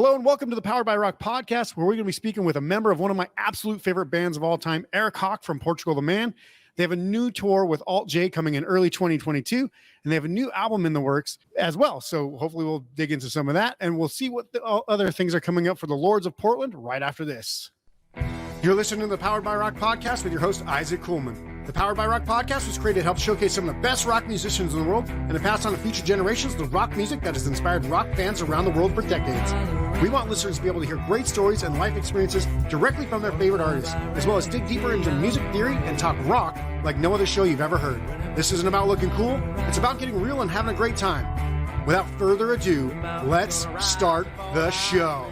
Hello and welcome to the Powered by Rock podcast, where we're going to be speaking with a member of one of my absolute favorite bands of all time, Eric Howk from Portugal, the man. They have a new tour with Alt J coming in early 2022, and they have a new album in the works as well. So hopefully we'll dig into some of that, and we'll see what the other things are coming up for the Lords of Portland right after this. You're listening to the Powered by Rock podcast with your host, Isaac Kuhlman. The Powered by Rock podcast was created to help showcase some of the best rock musicians in the world and to pass on to future generations the rock music that has inspired rock fans around the world for decades. We want listeners to be able to hear great stories and life experiences directly from their favorite artists, as well as dig deeper into music theory and talk rock like no other show you've ever heard. This isn't about looking cool, it's about getting real and having a great time. Without further ado, let's start the show.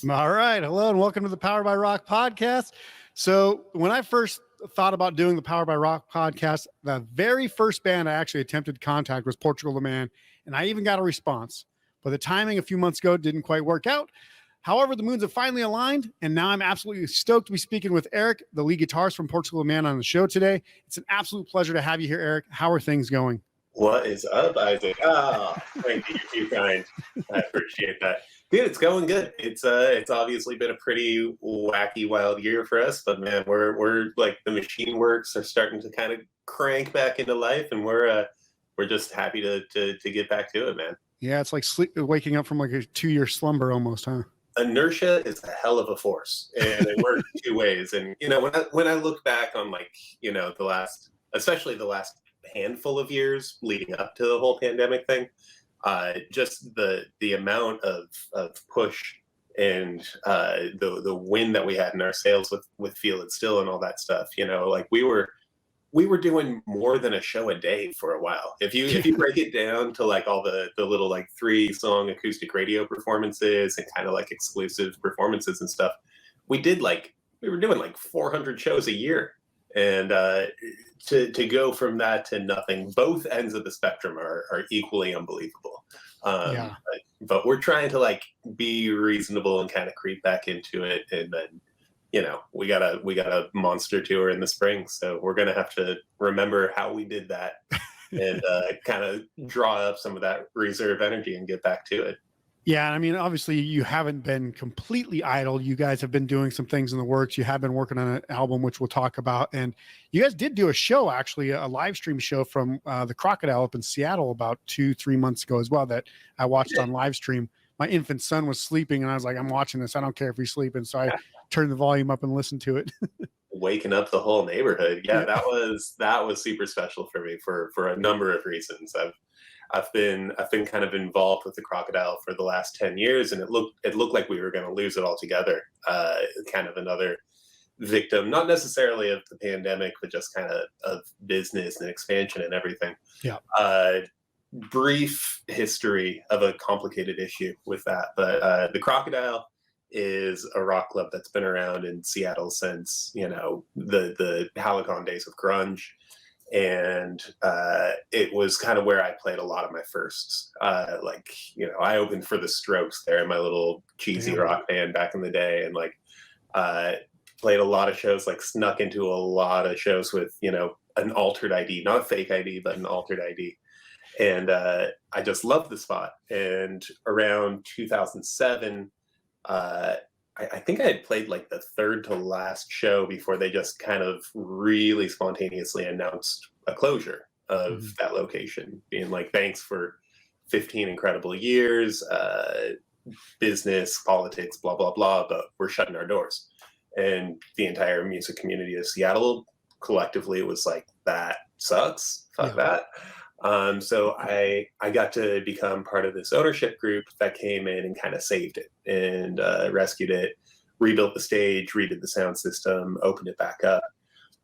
All right. Hello and welcome to the Powered by Rock podcast. So when I first thought about doing the Powered by Rock podcast, the very first band I actually attempted to contact was Portugal, the man. And I even got a response, but the timing a few months ago didn't quite work out. However, the moons have finally aligned, and now I'm absolutely stoked to be speaking with Eric, the lead guitarist from Portugal, the man, on the show today. It's an absolute pleasure to have you here, Eric. How are things going? What is up, Isaac? Thank you. You're too kind. I appreciate that. Dude, it's going good. It's obviously been a pretty wacky, wild year for us, but man, we're like the machine works are starting to kind of crank back into life, and we're just happy to get back to it, man. Yeah, it's like waking up from like a 2-year slumber almost, huh? Inertia is a hell of a force, and it works two ways. And you know, when I look back on like, you know, especially the last handful of years leading up to the whole pandemic thing, just the amount of push and the win that we had in our sales with Feel It Still and all that stuff, you know, like we were doing more than a show a day for a while. If you break it down to like all the little like 3-song acoustic radio performances and kind of like exclusive performances and stuff, we were doing like 400 shows a year. And to go from that to nothing, both ends of the spectrum are equally unbelievable. Yeah. But we're trying to like be reasonable and kind of creep back into it. And then, you know, we got a monster tour in the spring, so we're gonna have to remember how we did that and kind of draw up some of that reserve energy and get back to it. Yeah, I mean, obviously you haven't been completely idle. You guys have been doing some things in the works. You have been working on an album, which we'll talk about. And you guys did do a show, actually, a live stream show from the Crocodile up in Seattle about 2-3 months ago as well that I watched on live stream. My infant son was sleeping, and I was like, I'm watching this. I don't care if he's sleeping. So I turned the volume up and listened to it. Waking up the whole neighborhood. Yeah, that was super special for me for a number of reasons. I've been kind of involved with the Crocodile for the last 10 years, and it looked like we were going to lose it altogether. Kind of another victim, not necessarily of the pandemic, but just kind of business and expansion and everything. Yeah. Brief history of a complicated issue with that, but the Crocodile is a rock club that's been around in Seattle since, you know, the Halicon days of grunge. And it was kind of where I played a lot of my firsts. Like, you know, I opened for the Strokes there in my little cheesy rock band back in the day, and like played a lot of shows, like snuck into a lot of shows with, you know, an altered ID, not a fake ID, but an altered ID. And I just loved the spot. And around 2007, I think I had played like the third to last show before they just kind of really spontaneously announced a closure of that location, being like, thanks for 15 incredible years, business, politics, blah, blah, blah, but we're shutting our doors. And the entire music community of Seattle collectively was like, that sucks, fuck that. So I got to become part of this ownership group that came in and kind of saved it and rescued it, rebuilt the stage, redid the sound system, opened it back up.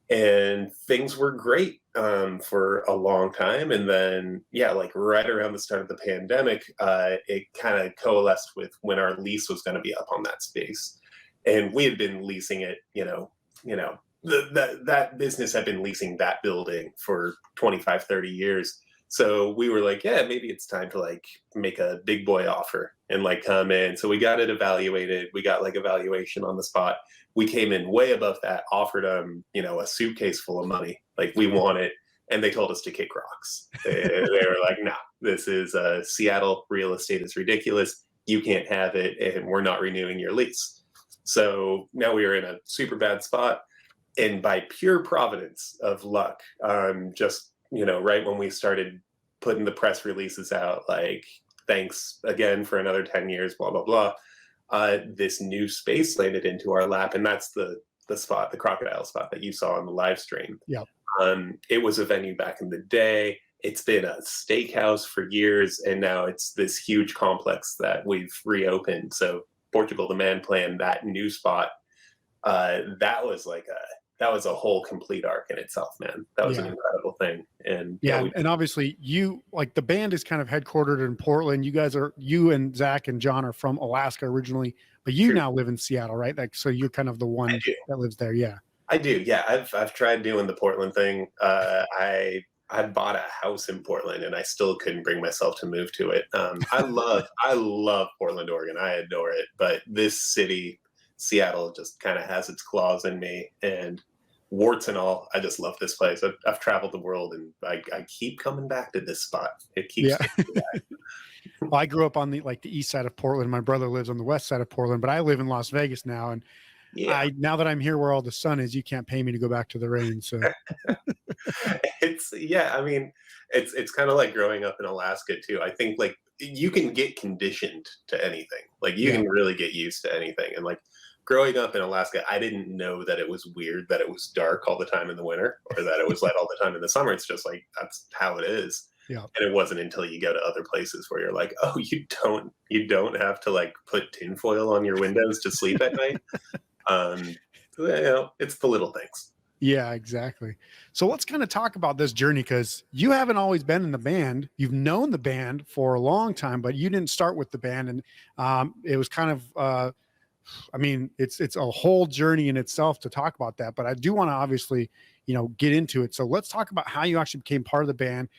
And things were great for a long time. And then, yeah, like right around the start of the pandemic, it kind of coalesced with when our lease was going to be up on that space. And we had been leasing it, that business had been leasing that building for 25, 30 years. So we were like, yeah, maybe it's time to like make a big boy offer and like come in. So we got it evaluated. We got like evaluation on the spot. We came in way above that, offered them, you know, a suitcase full of money. Like we want it. And they told us to kick rocks. They were like, nah, this is Seattle real estate is ridiculous. You can't have it, and we're not renewing your lease. So now we were in a super bad spot. And by pure providence of luck, just, you know, right when we started putting the press releases out, like, thanks again for another 10 years, blah, blah, blah, this new space landed into our lap. And that's the spot, the crocodile spot that you saw on the live stream. Yeah. It was a venue back in the day. It's been a steakhouse for years, and now it's this huge complex that we've reopened. So Portugal, the man planned that new spot. That was a whole complete arc in itself, man. That was an incredible thing. And and obviously you, like, the band is kind of headquartered in Portland. You and Zach and John are from Alaska originally, but you now live in Seattle, right? Like, so you're kind of the one that lives there. Yeah. I do. Yeah. I've tried doing the Portland thing. I bought a house in Portland, and I still couldn't bring myself to move to it. I love Portland, Oregon. I adore it. But this city, Seattle, just kind of has its claws in me, and warts and all, I just love this place. I've traveled the world, and I keep coming back to this spot. It keeps coming back. Well, I grew up on the east side of Portland. My brother lives on the west side of Portland, but I live in Las Vegas now. And now that I'm here where all the sun is, you can't pay me to go back to the rain. So I mean, it's kind of like growing up in Alaska too. I think like you can get conditioned to anything. Like you can really get used to anything. And like growing up in Alaska, I didn't know that it was weird that it was dark all the time in the winter, or that it was light all the time in the summer. It's just like, that's how it is. Yeah. And it wasn't until you go to other places where you're like, oh, you don't have to like put tinfoil on your windows to sleep at night. You know, it's the little things. Yeah, exactly. So let's kind of talk about this journey, because you haven't always been in the band. You've known the band for a long time, but you didn't start with the band. And it was kind of, I mean, it's a whole journey in itself to talk about that. But I do want to obviously, you know, get into it. So let's talk about how you actually became part of the band,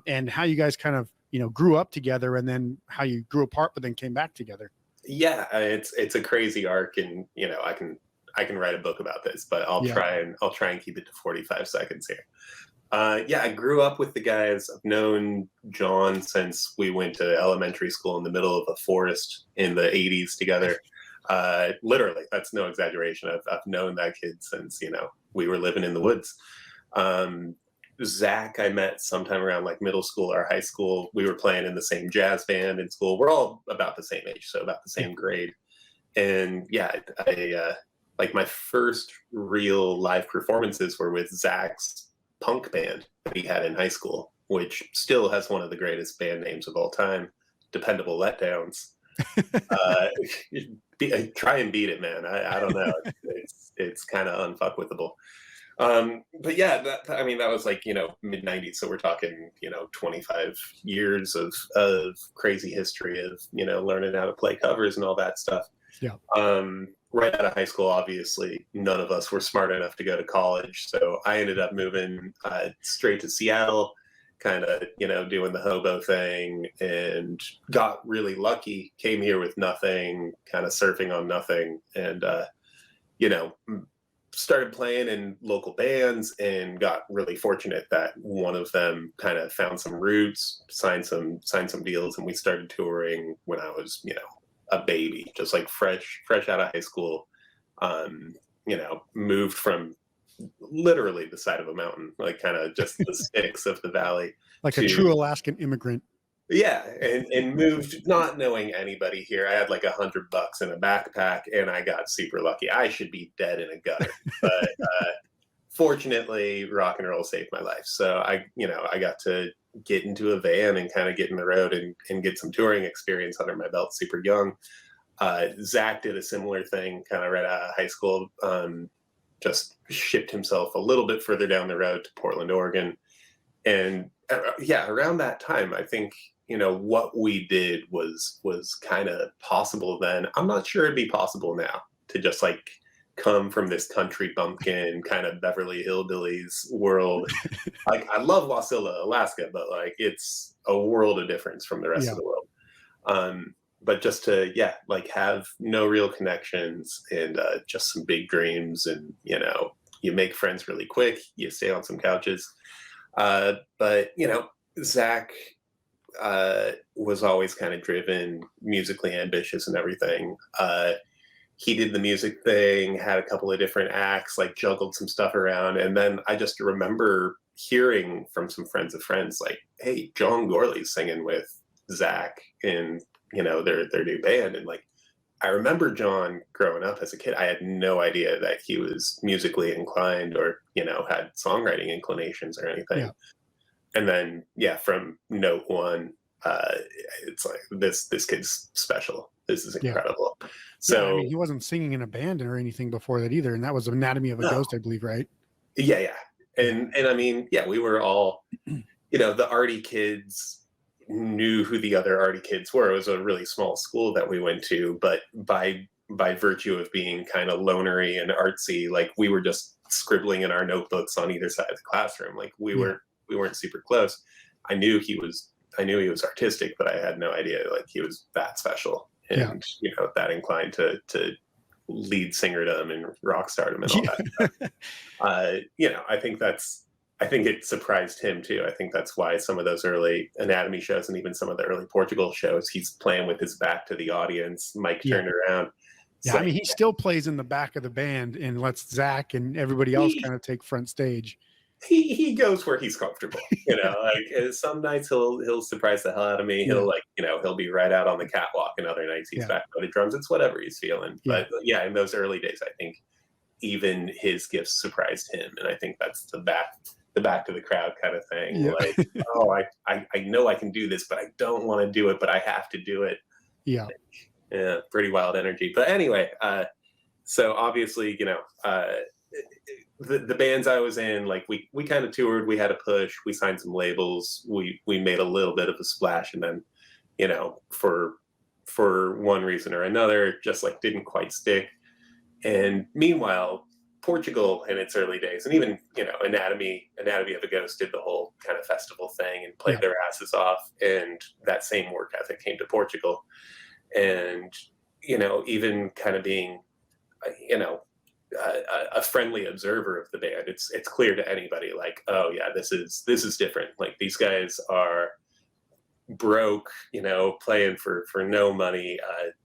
and how you guys kind of, you know, grew up together, and then how you grew apart, but then came back together. Yeah, it's a crazy arc, and you know, I can write a book about this, but I'll try and keep it to 45 seconds here. I grew up with the guys. I've known John since we went to elementary school in the middle of a forest in the 80s together. Literally, that's no exaggeration. I've known that kid since, you know, we were living in the woods. Zach, I met sometime around like middle school or high school. We were playing in the same jazz band in school. We're all about the same age, so about the same grade. And I like my first real live performances were with Zach's punk band that he had in high school, which still has one of the greatest band names of all time, Dependable Letdowns. Try and beat it, man. I don't know. It's kind of unfuckwithable. But yeah, that was like, you know, mid 90s. So we're talking, you know, 25 years of crazy history of, you know, learning how to play covers and all that stuff. Yeah. Right out of high school, obviously, none of us were smart enough to go to college. So I ended up moving straight to Seattle, kind of, you know, doing the hobo thing, and got really lucky. Came here with nothing, kind of surfing on nothing. And, you know, started playing in local bands, and got really fortunate that one of them kind of found some roots, signed some deals, and we started touring when I was, you know, a baby, just like fresh out of high school. You know, moved from literally the side of a mountain, like kind of just the sticks of the valley, like a true Alaskan immigrant. Yeah, and moved not knowing anybody here. I had like $100 in a backpack, and I got super lucky. I should be dead in a gutter, but fortunately, rock and roll saved my life. So I got to get into a van and kind of get in the road and get some touring experience under my belt super young. Zach did a similar thing kind of right out of high school. Just shipped himself a little bit further down the road to Portland, Oregon. And around that time, I think, you know, what we did was kind of possible then. I'm not sure it'd be possible now to just like come from this country bumpkin kind of Beverly Hillbillies world. Like, I love Wasilla, Alaska, but like it's a world of difference from the rest of the world. but just to, yeah, like have no real connections and just some big dreams. And, you know, you make friends really quick, you stay on some couches. But, you know, Zach was always kind of driven, musically ambitious and everything. He did the music thing, had a couple of different acts, like juggled some stuff around. And then I just remember hearing from some friends of friends, like, hey, John Gorley's singing with Zach in, you know, their new band. And like, I remember John growing up as a kid. I had no idea that he was musically inclined or, you know, had songwriting inclinations or anything. Yeah. And then, yeah, from note one, it's like this kid's special. This is incredible. Yeah. So I mean, he wasn't singing in a band or anything before that either, and that was Anatomy of a Ghost, I believe, right? Yeah. And I mean, yeah, we were all, you know, the arty kids knew who the other arty kids were. It was a really small school that we went to, but by virtue of being kind of lonery and artsy, like we were just scribbling in our notebooks on either side of the classroom. Like we weren't super close. I knew he was artistic, but I had no idea like he was that special and you know, that inclined to lead singerdom and rock stardom and all that stuff. You know, I think it surprised him too. I think that's why some of those early Anatomy shows and even some of the early Portugal shows, he's playing with his back to the audience, mic turned around. Yeah, I mean, he still plays in the back of the band and lets Zach and everybody else kind of take front stage. He goes where he's comfortable, you know. Like some nights he'll surprise the hell out of me. He'll like, you know, he'll be right out on the catwalk, and other nights he's back by the drums. It's whatever he's feeling. But yeah, in those early days, I think even his gifts surprised him, and I think that's the back to the crowd kind of thing. Like, oh, I know I can do this, but I don't want to do it, but I have to do it. Yeah, pretty wild energy. But anyway, so obviously, you know, the bands I was in, like we kind of toured, we had a push, we signed some labels, we made a little bit of a splash, and then, you know, for one reason or another, just like didn't quite stick. And meanwhile, Portugal in its early days, and even, you know, Anatomy of a Ghost did the whole kind of festival thing and played their asses off, and that same work ethic came to Portugal. And, you know, even kind of being, you know, a friendly observer of the band, it's clear to anybody, like, oh yeah, this is different. Like these guys are broke, you know, playing for no money,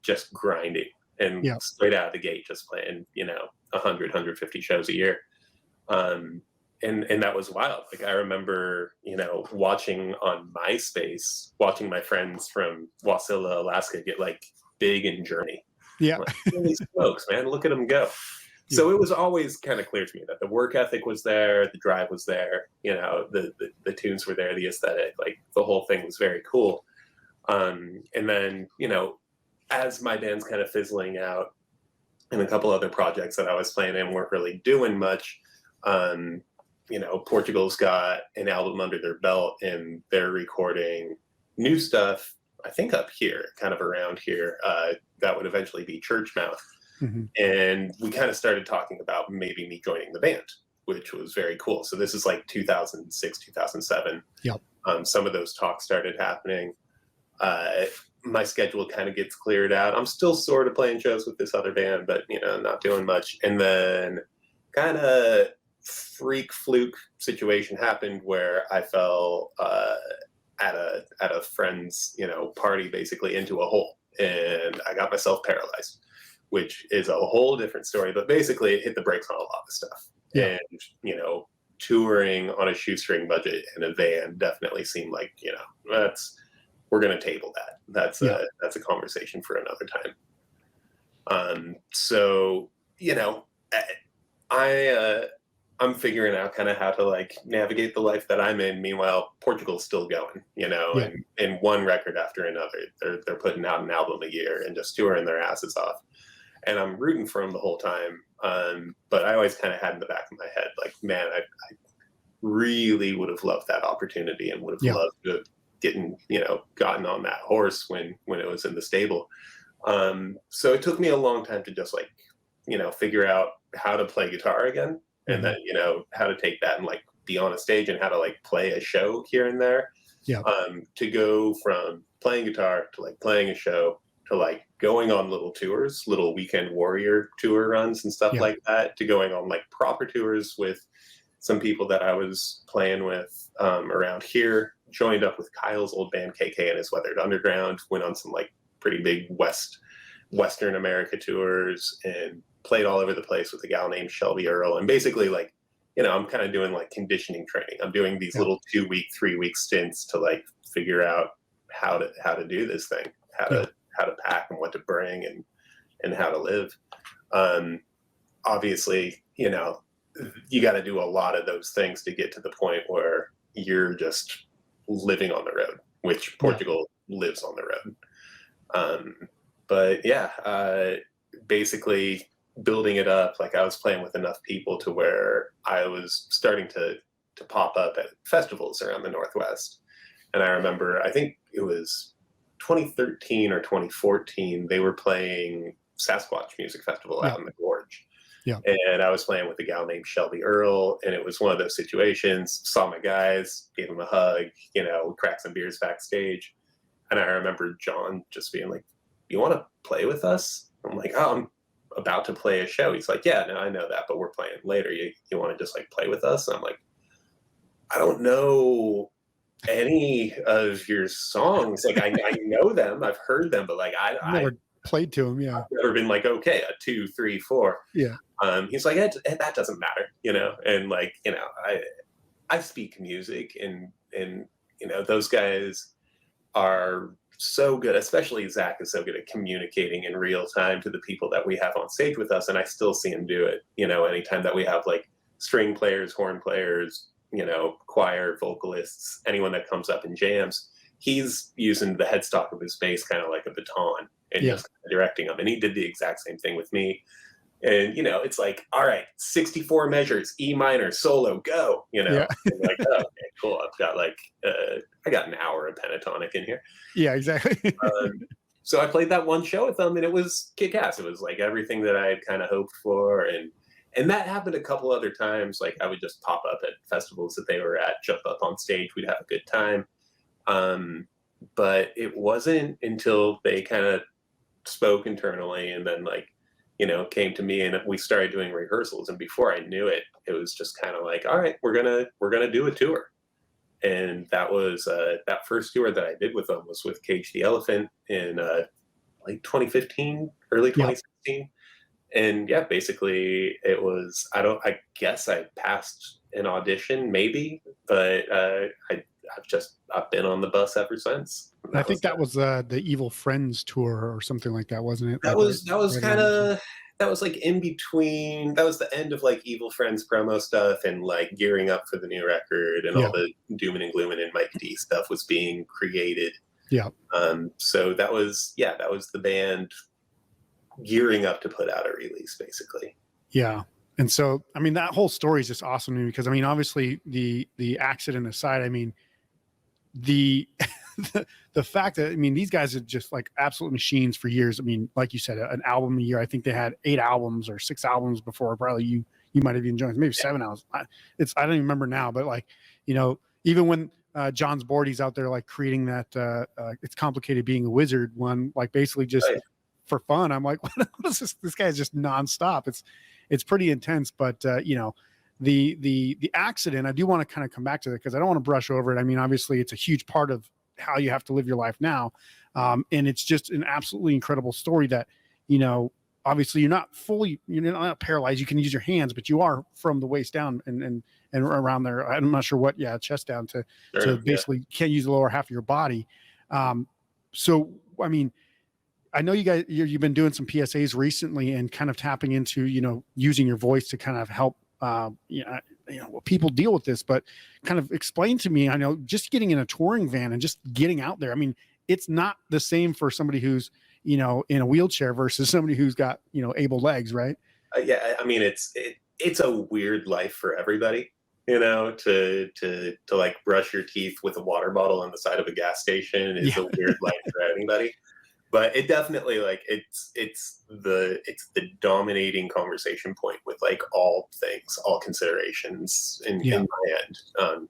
just grinding, and straight out of the gate just playing, you know, 150 shows a year. And that was wild. Like I remember, you know, watching on MySpace, watching my friends from Wasilla, Alaska get like big in Germany. Yeah, like, holy smokes, man, look at them go. So it was always kind of clear to me that the work ethic was there, the drive was there, you know, the tunes were there, the aesthetic, like the whole thing was very cool. And then, you know, as my band's kind of fizzling out and a couple other projects that I was playing in weren't really doing much, you know, Portugal's got an album under their belt and they're recording new stuff, I think up here, kind of around here, that would eventually be Church Mouth. Mm-hmm. And we kind of started talking about maybe me joining the band, which was very cool. So this is like 2006, 2007. Yep. Some of those talks started happening. My schedule kind of gets cleared out. I'm still sort of playing shows with this other band, but, you know, not doing much. And then kind of fluke situation happened where I fell at a friend's, you know, party, basically into a hole, and I got myself paralyzed, which is a whole different story, but basically it hit the brakes on a lot of stuff. And, you know, touring on a shoestring budget in a van definitely seemed like, you know, we're going to table that. That's a conversation for another time. So, you know, I'm figuring out kind of how to like navigate the life that I'm in. Meanwhile, Portugal's still going, you know, and one record after another, they're putting out an album a year and just touring their asses off. And I'm rooting for them the whole time. But I always kind of had in the back of my head, like, man, I really would have loved that opportunity and would have loved to have gotten on that horse when it was in the stable. So it took me a long time to just like, you know, figure out how to play guitar again. And then, you know, how to take that and like be on a stage and how to like play a show here and there. Yeah. To go from playing guitar to like playing a show to like going on little tours, little weekend warrior tour runs and stuff like that, to going on like proper tours with some people that I was playing with around here. Joined up with Kyle's old band KK and his Weathered Underground, went on some like pretty big Western America tours and played all over the place with a gal named Shelby Earle. And basically like, you know, I'm kind of doing like conditioning training. I'm doing these little 2-week, 3-week stints to like figure out how to do this thing, how to pack and what to bring and how to live. Obviously, you know, you got to do a lot of those things to get to the point where you're just living on the road, which Portugal lives on the road. But yeah, basically building it up, like I was playing with enough people to where I was starting to pop up at festivals around the Northwest. And I remember, I think it was 2013 or 2014, they were playing Sasquatch Music Festival out in the Gorge. Yeah. And I was playing with a gal named Shelby Earle, and it was one of those situations, saw my guys, gave them a hug, you know, cracked some beers backstage. And I remember John just being like, "You want to play with us?" I'm like, "Oh, I'm about to play a show." He's like, "Yeah, no, I know that, but we're playing later. You want to just like play with us?" And I'm like, "I don't know any of your songs. Like I know them, I've heard them, but like I never played to them. Yeah, I've never been like, okay, a 2, 3, 4. Yeah. He's like, that doesn't matter, you know. And like, you know, I speak music, and you know, those guys are so good, especially Zach is so good at communicating in real time to the people that we have on stage with us. And I still see him do it, you know, anytime that we have like string players, horn players, you know, choir, vocalists, anyone that comes up and jams, he's using the headstock of his bass kind of like a baton and just directing them. And he did the exact same thing with me. And, you know, it's like, all right, 64 measures, E minor, solo, go, you know. And like, oh, okay, cool. I've got like, I got an hour of pentatonic in here. Yeah, exactly. So I played that one show with them, and it was kick-ass. It was like everything that I had kind of hoped for. And that happened a couple other times. Like I would just pop up at festivals that they were at, jump up on stage. We'd have a good time. But it wasn't until they kind of spoke internally and then like, you know, came to me and we started doing rehearsals. And before I knew it, it was just kind of like, all right, we're gonna do a tour. And that was that first tour that I did with them was with Cage the Elephant in like 2015, early 2016. And yeah, basically it was, I guess I passed an audition maybe, but I've been on the bus ever since. I think that was the Evil Friends tour or something like that, wasn't it? That was kind of, that was like in between, that was the end of like Evil Friends promo stuff and like gearing up for the new record, and all the Doomin Gloomin and Mike D stuff was being created. Yeah. So that was the band gearing up to put out a release basically. Yeah. And so, I mean, that whole story is just awesome to me because, I mean, obviously the accident aside, I mean, the fact that, I mean, these guys are just like absolute machines for years. I mean, like you said, an album a year. I think they had 8 albums or 6 albums before. Probably you might have even joined, maybe 7 albums. I don't even remember now, but like, you know, even when John's bored, he's out there like creating that It's Complicated Being a Wizard one, like basically just for fun. I'm like, what is this? This guy's just nonstop. It's pretty intense, but you know, the accident, I do want to kind of come back to that because I don't want to brush over it. I mean, obviously it's a huge part of how you have to live your life now. And it's just an absolutely incredible story that, you know, obviously you're not paralyzed. You can use your hands, but you are from the waist down and around there. I'm not sure what, chest down to basically can't use the lower half of your body. So, I mean, I know you guys, you've been doing some PSAs recently and kind of tapping into, you know, using your voice to kind of help, people deal with this, but kind of explain to me, I know just getting in a touring van and just getting out there. I mean, it's not the same for somebody who's, you know, in a wheelchair versus somebody who's got, you know, able legs, right? Yeah. I mean, it's a weird life for everybody, you know, to like brush your teeth with a water bottle on the side of a gas station is a weird life for anybody. But it definitely, like, it's the dominating conversation point with like all things, all considerations in my end.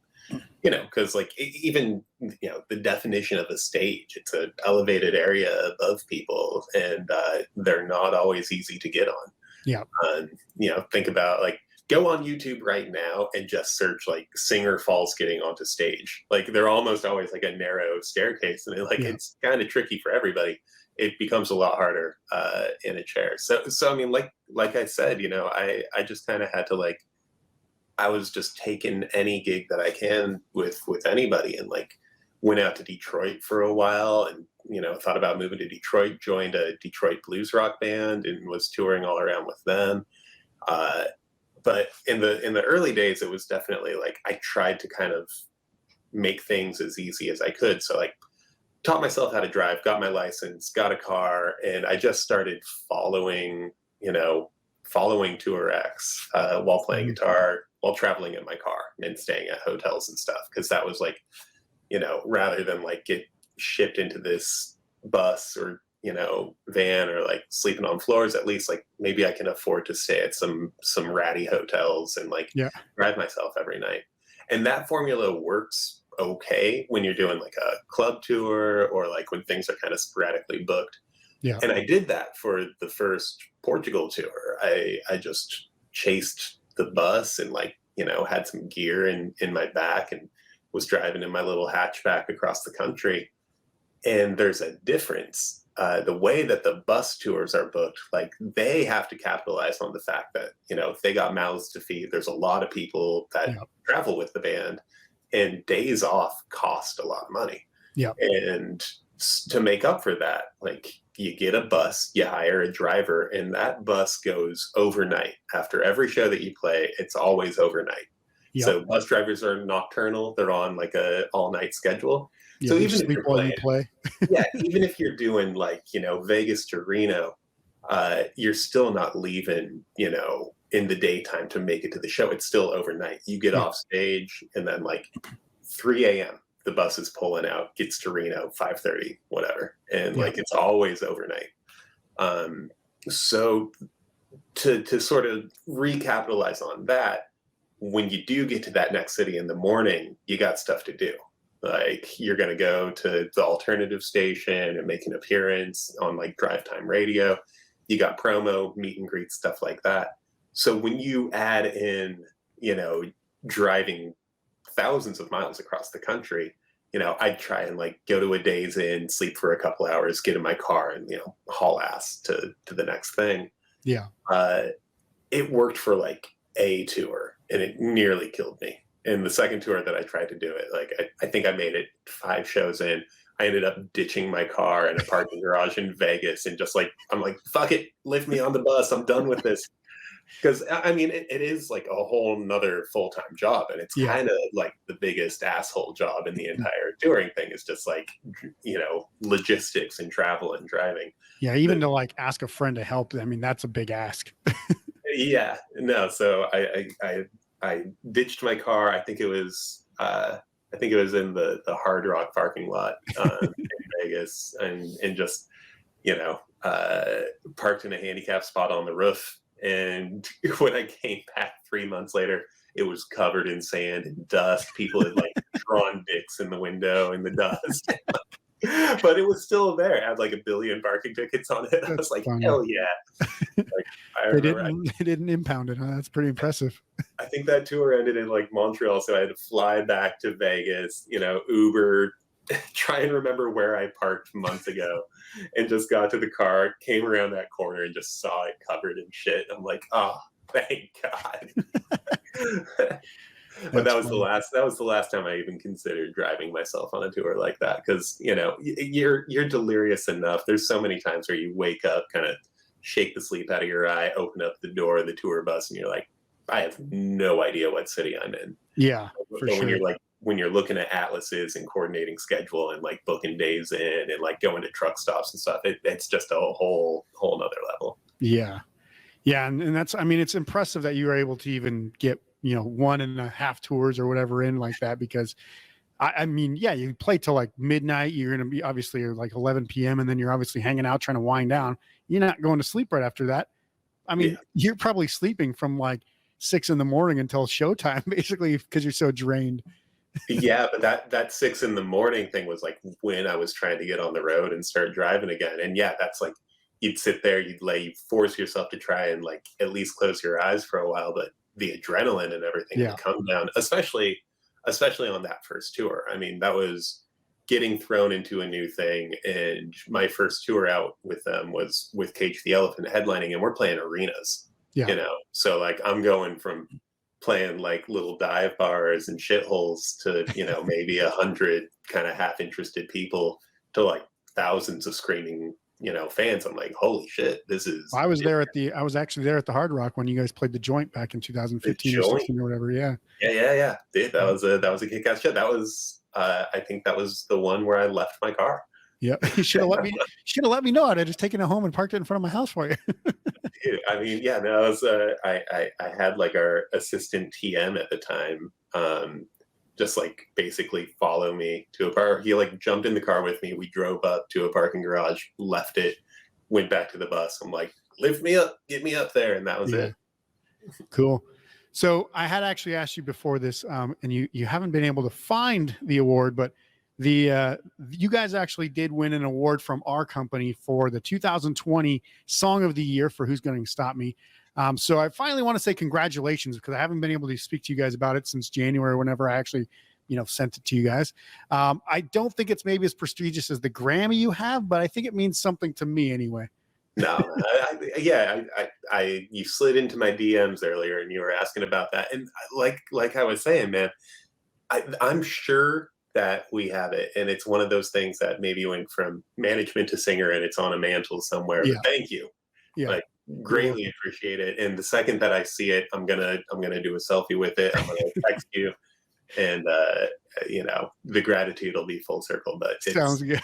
you know, because like even, you know, the definition of a stage, it's an elevated area above people, and they're not always easy to get on. Yeah. You know, think about like, go on YouTube right now and just search like singer falls getting onto stage. Like they're almost always like a narrow staircase, and it's kind of tricky for everybody. It becomes a lot harder in a chair. So I mean, like I said, you know, I just kind of had to like, I was just taking any gig that I can with anybody, and like went out to Detroit for a while, and you know, thought about moving to Detroit, joined a Detroit blues rock band and was touring all around with them. But in the early days, it was definitely like I tried to kind of make things as easy as I could. So like taught myself how to drive, got my license, got a car, and I just started following Tour X while playing guitar, while traveling in my car and staying at hotels and stuff. Because that was like, you know, rather than like get shipped into this bus or, you know, van or like sleeping on floors, at least like maybe I can afford to stay at some ratty hotels and like drive myself every night. And that formula works okay when you're doing like a club tour or like when things are kind of sporadically booked. Yeah. And I did that for the first Portugal tour. I just chased the bus and like, you know, had some gear in my back and was driving in my little hatchback across the country. And there's a difference. The way that the bus tours are booked, like they have to capitalize on the fact that, you know, if they got mouths to feed, there's a lot of people that travel with the band, and days off cost a lot of money. Yeah. And to make up for that, like you get a bus, you hire a driver, and that bus goes overnight. After every show that you play, it's always overnight. Yep. So bus drivers are nocturnal. They're on like a all-night schedule. Yeah, so even if you're playing, even if you're doing like, you know, Vegas to Reno, you're still not leaving, you know, in the daytime to make it to the show. It's still overnight. You get off stage, and then like 3 a.m. the bus is pulling out, gets to Reno 5:30, whatever, and like it's always overnight. So to sort of recapitalize on that, when you do get to that next city in the morning, you got stuff to do. Like you're going to go to the alternative station and make an appearance on like drive time radio. You got promo, meet and greet, stuff like that. So when you add in, you know, driving thousands of miles across the country, you know, I'd try and like go to a Days Inn, sleep for a couple hours, get in my car and, you know, haul ass to the next thing. Yeah. It worked for like a tour, and it nearly killed me. And the second tour that I tried to do it, like I think I made it 5 shows in. I ended up ditching my car in a parking garage in Vegas, and just like, I'm like, fuck it, lift me on the bus. I'm done with this. Because I mean, it is like a whole nother full-time job, and it's kind of like the biggest asshole job in the entire touring thing. Is just like, you know, logistics and travel and driving. Yeah, even to like ask a friend to help. I mean, that's a big ask. Yeah, no. So I ditched my car. I think it was in the Hard Rock parking lot in Vegas, and just, you know, parked in a handicap spot on the roof. And when I came back 3 months later, it was covered in sand and dust. People had like drawn dicks in the window in the dust. But it was still there. It had like 1 billion parking tickets on it. I was like, funny. Hell yeah. Like, they didn't impound it, huh? That's pretty impressive. I think that tour ended in like Montreal, so I had to fly back to Vegas, you know, Uber, try and remember where I parked months ago, and just got to the car, came around that corner and just saw it covered in shit. I'm like, oh, thank God. But that was the last time I even considered driving myself on a tour like that. Cause you know, you're delirious enough. There's so many times where you wake up, kind of shake the sleep out of your eye, open up the door of the tour bus, and you're like, I have no idea what city I'm in. Yeah. But when you're looking at atlases and coordinating schedule and like booking days in and like going to truck stops and stuff, it's just a whole nother level. Yeah. Yeah. And that's, I mean, it's impressive that you were able to even get, you know, 1.5 tours or whatever in like that, because I mean, yeah, you play till like midnight. You're going to be obviously like 11 p.m. and then you're obviously hanging out, trying to wind down. You're not going to sleep right after that. I mean, you're probably sleeping from like 6 a.m. until showtime, basically, because you're so drained. Yeah, but that 6 in the morning thing was like when I was trying to get on the road and start driving again. And yeah, that's like you'd sit there, you'd force yourself to try and like at least close your eyes for a while, but the adrenaline and everything Yeah. would come down, especially on that first tour. I mean, that was getting thrown into a new thing. And my first tour out with them was with Cage the Elephant headlining, and we're playing arenas, Yeah. So like I'm going from playing like little dive bars and shitholes to, maybe 100 kind of half interested people to like thousands of screaming, fans. I'm like, holy shit, this is I was actually there at the Hard Rock when you guys played the Joint back in 2015 or 16 or whatever. Yeah. Yeah. Dude, that was a kick-ass show. That was I think that was the one where I left my car. Yeah. You should have let me know. I'd have just taken it home and parked it in front of my house for you. Dude, I mean, yeah, no, I was I had like our assistant TM at the time, just like basically follow me to a bar. He like jumped in the car with me. We drove up to a parking garage, left it, went back to the bus. I'm like, lift me up, get me up there, and that was it. Cool. So I had actually asked you before this, and you haven't been able to find the award, but you guys actually did win an award from our company for the 2020 Song of the Year for Who's Going to Stop Me. So I finally want to say congratulations, because I haven't been able to speak to you guys about it since January, whenever I actually, sent it to you guys. I don't think it's maybe as prestigious as the Grammy you have, but I think it means something to me anyway. No, you slid into my DMs earlier and you were asking about that. And like I was saying, man, I'm sure that we have it. And it's one of those things that maybe went from management to singer and it's on a mantle somewhere. Yeah. But thank you. Yeah. Like, greatly appreciate it. And the second that I see it, I'm gonna do a selfie with it. I'm gonna text you, and the gratitude will be full circle. But Sounds good.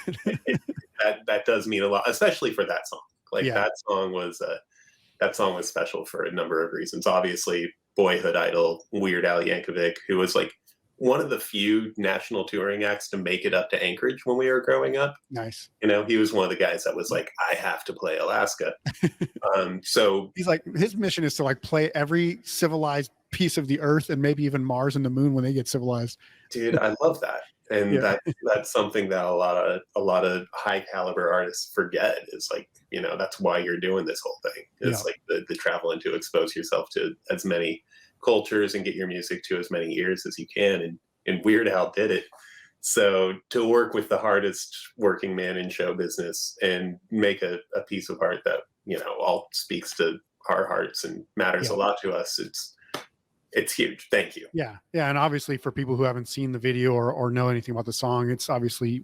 that does mean a lot, especially for that song. Like that song was special for a number of reasons. Obviously, boyhood idol Weird Al Yankovic, who was like one of the few national touring acts to make it up to Anchorage when we were growing up. Nice. He was one of the guys that was like, I have to play Alaska. So he's like, his mission is to like play every civilized piece of the earth and maybe even Mars and the moon when they get civilized. Dude, I love that. And that's something that a lot of high caliber artists forget, is like, that's why you're doing this whole thing. It's like the travel and to expose yourself to as many cultures and get your music to as many ears as you can. And Weird Al did it. So to work with the hardest working man in show business and make a piece of art that, all speaks to our hearts and matters a lot to us, it's huge. Thank you. Yeah. And obviously for people who haven't seen the video or know anything about the song, it's obviously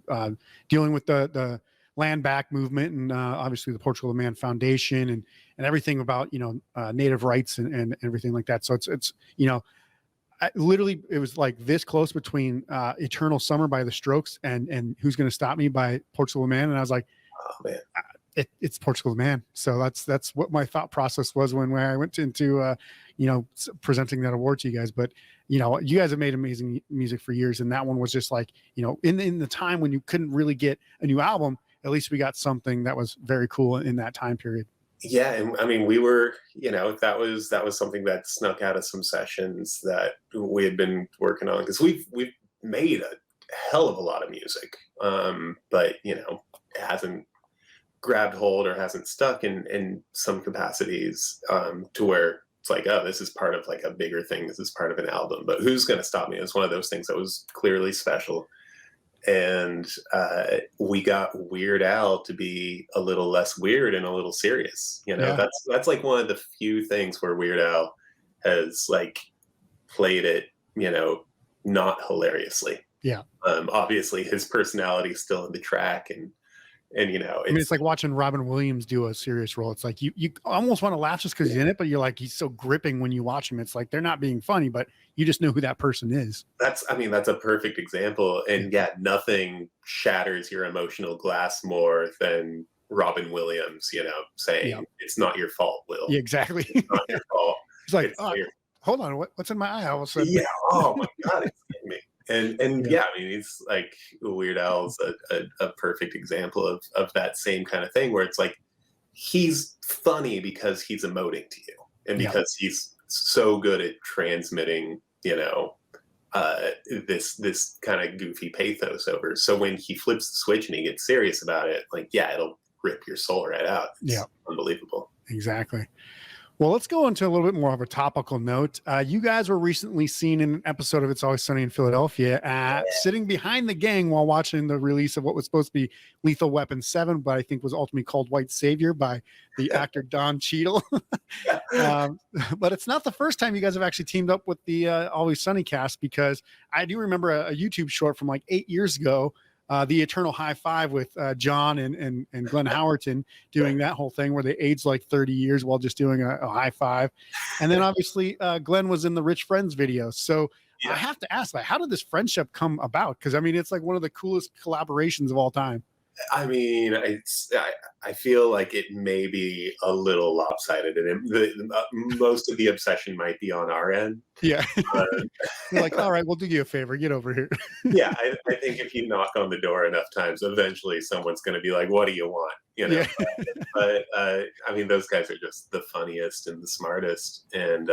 dealing with the land back movement and obviously the Portugal the Man Foundation and everything about, native rights and everything like that. So it's literally, it was like this close between Eternal Summer by the Strokes and Who's Gonna Stop Me by Portugal the Man. And I was like, oh man, it's Portugal the Man. So that's what my thought process was when I went into presenting that award to you guys. But you guys have made amazing music for years, and that one was just like, in the time when you couldn't really get a new album, at least we got something that was very cool in that time period. Yeah, and I mean, we were, that was something that snuck out of some sessions that we had been working on, because we've made a hell of a lot of music, but it hasn't grabbed hold or hasn't stuck in some capacities, to where it's like, oh, this is part of like a bigger thing. This is part of an album. But Who's Gonna Stop Me is one of those things that was clearly special. And we got Weird Al to be a little less weird and a little serious. That's like one of the few things where Weird Al has like played it, not hilariously. Yeah. Obviously his personality is still in the track, and it's like watching Robin Williams do a serious role. It's like you almost want to laugh just because he's in it, but you're like, he's so gripping when you watch him. It's like they're not being funny, but you just know who that person is. That's a perfect example. And nothing shatters your emotional glass more than Robin Williams, saying it's not your fault, Will. Yeah, exactly. It's not your fault. He's like, hold on, what's in my eye? All of a sudden. Yeah. Oh my God, it's hitting me. And I mean, it's like Weird Al's a perfect example of that same kind of thing, where it's like he's funny because he's emoting to you, and because he's so good at transmitting, this kind of goofy pathos over. So when he flips the switch and he gets serious about it, like, yeah, it'll rip your soul right out. It's unbelievable. Exactly. Well, let's go into a little bit more of a topical note. You guys were recently seen in an episode of It's Always Sunny in Philadelphia sitting behind the gang while watching the release of what was supposed to be Lethal Weapon 7, but I think was ultimately called White Savior by the actor Don Cheadle. But it's not the first time you guys have actually teamed up with the Always Sunny cast, because I do remember a YouTube short from like 8 years ago, the Eternal High Five with John and Glenn Howerton doing that whole thing where they aged like 30 years while just doing a high five. And then obviously Glenn was in the Rich Friends video. So I have to ask, like, how did this friendship come about? Because I mean, it's like one of the coolest collaborations of all time. I mean, I feel like it may be a little lopsided, and most of the obsession might be on our end. Yeah. You're like, all right, we'll do you a favor. Get over here. Yeah, I think if you knock on the door enough times, eventually someone's going to be like, what do you want? You know? Yeah. But I mean, those guys are just the funniest and the smartest. And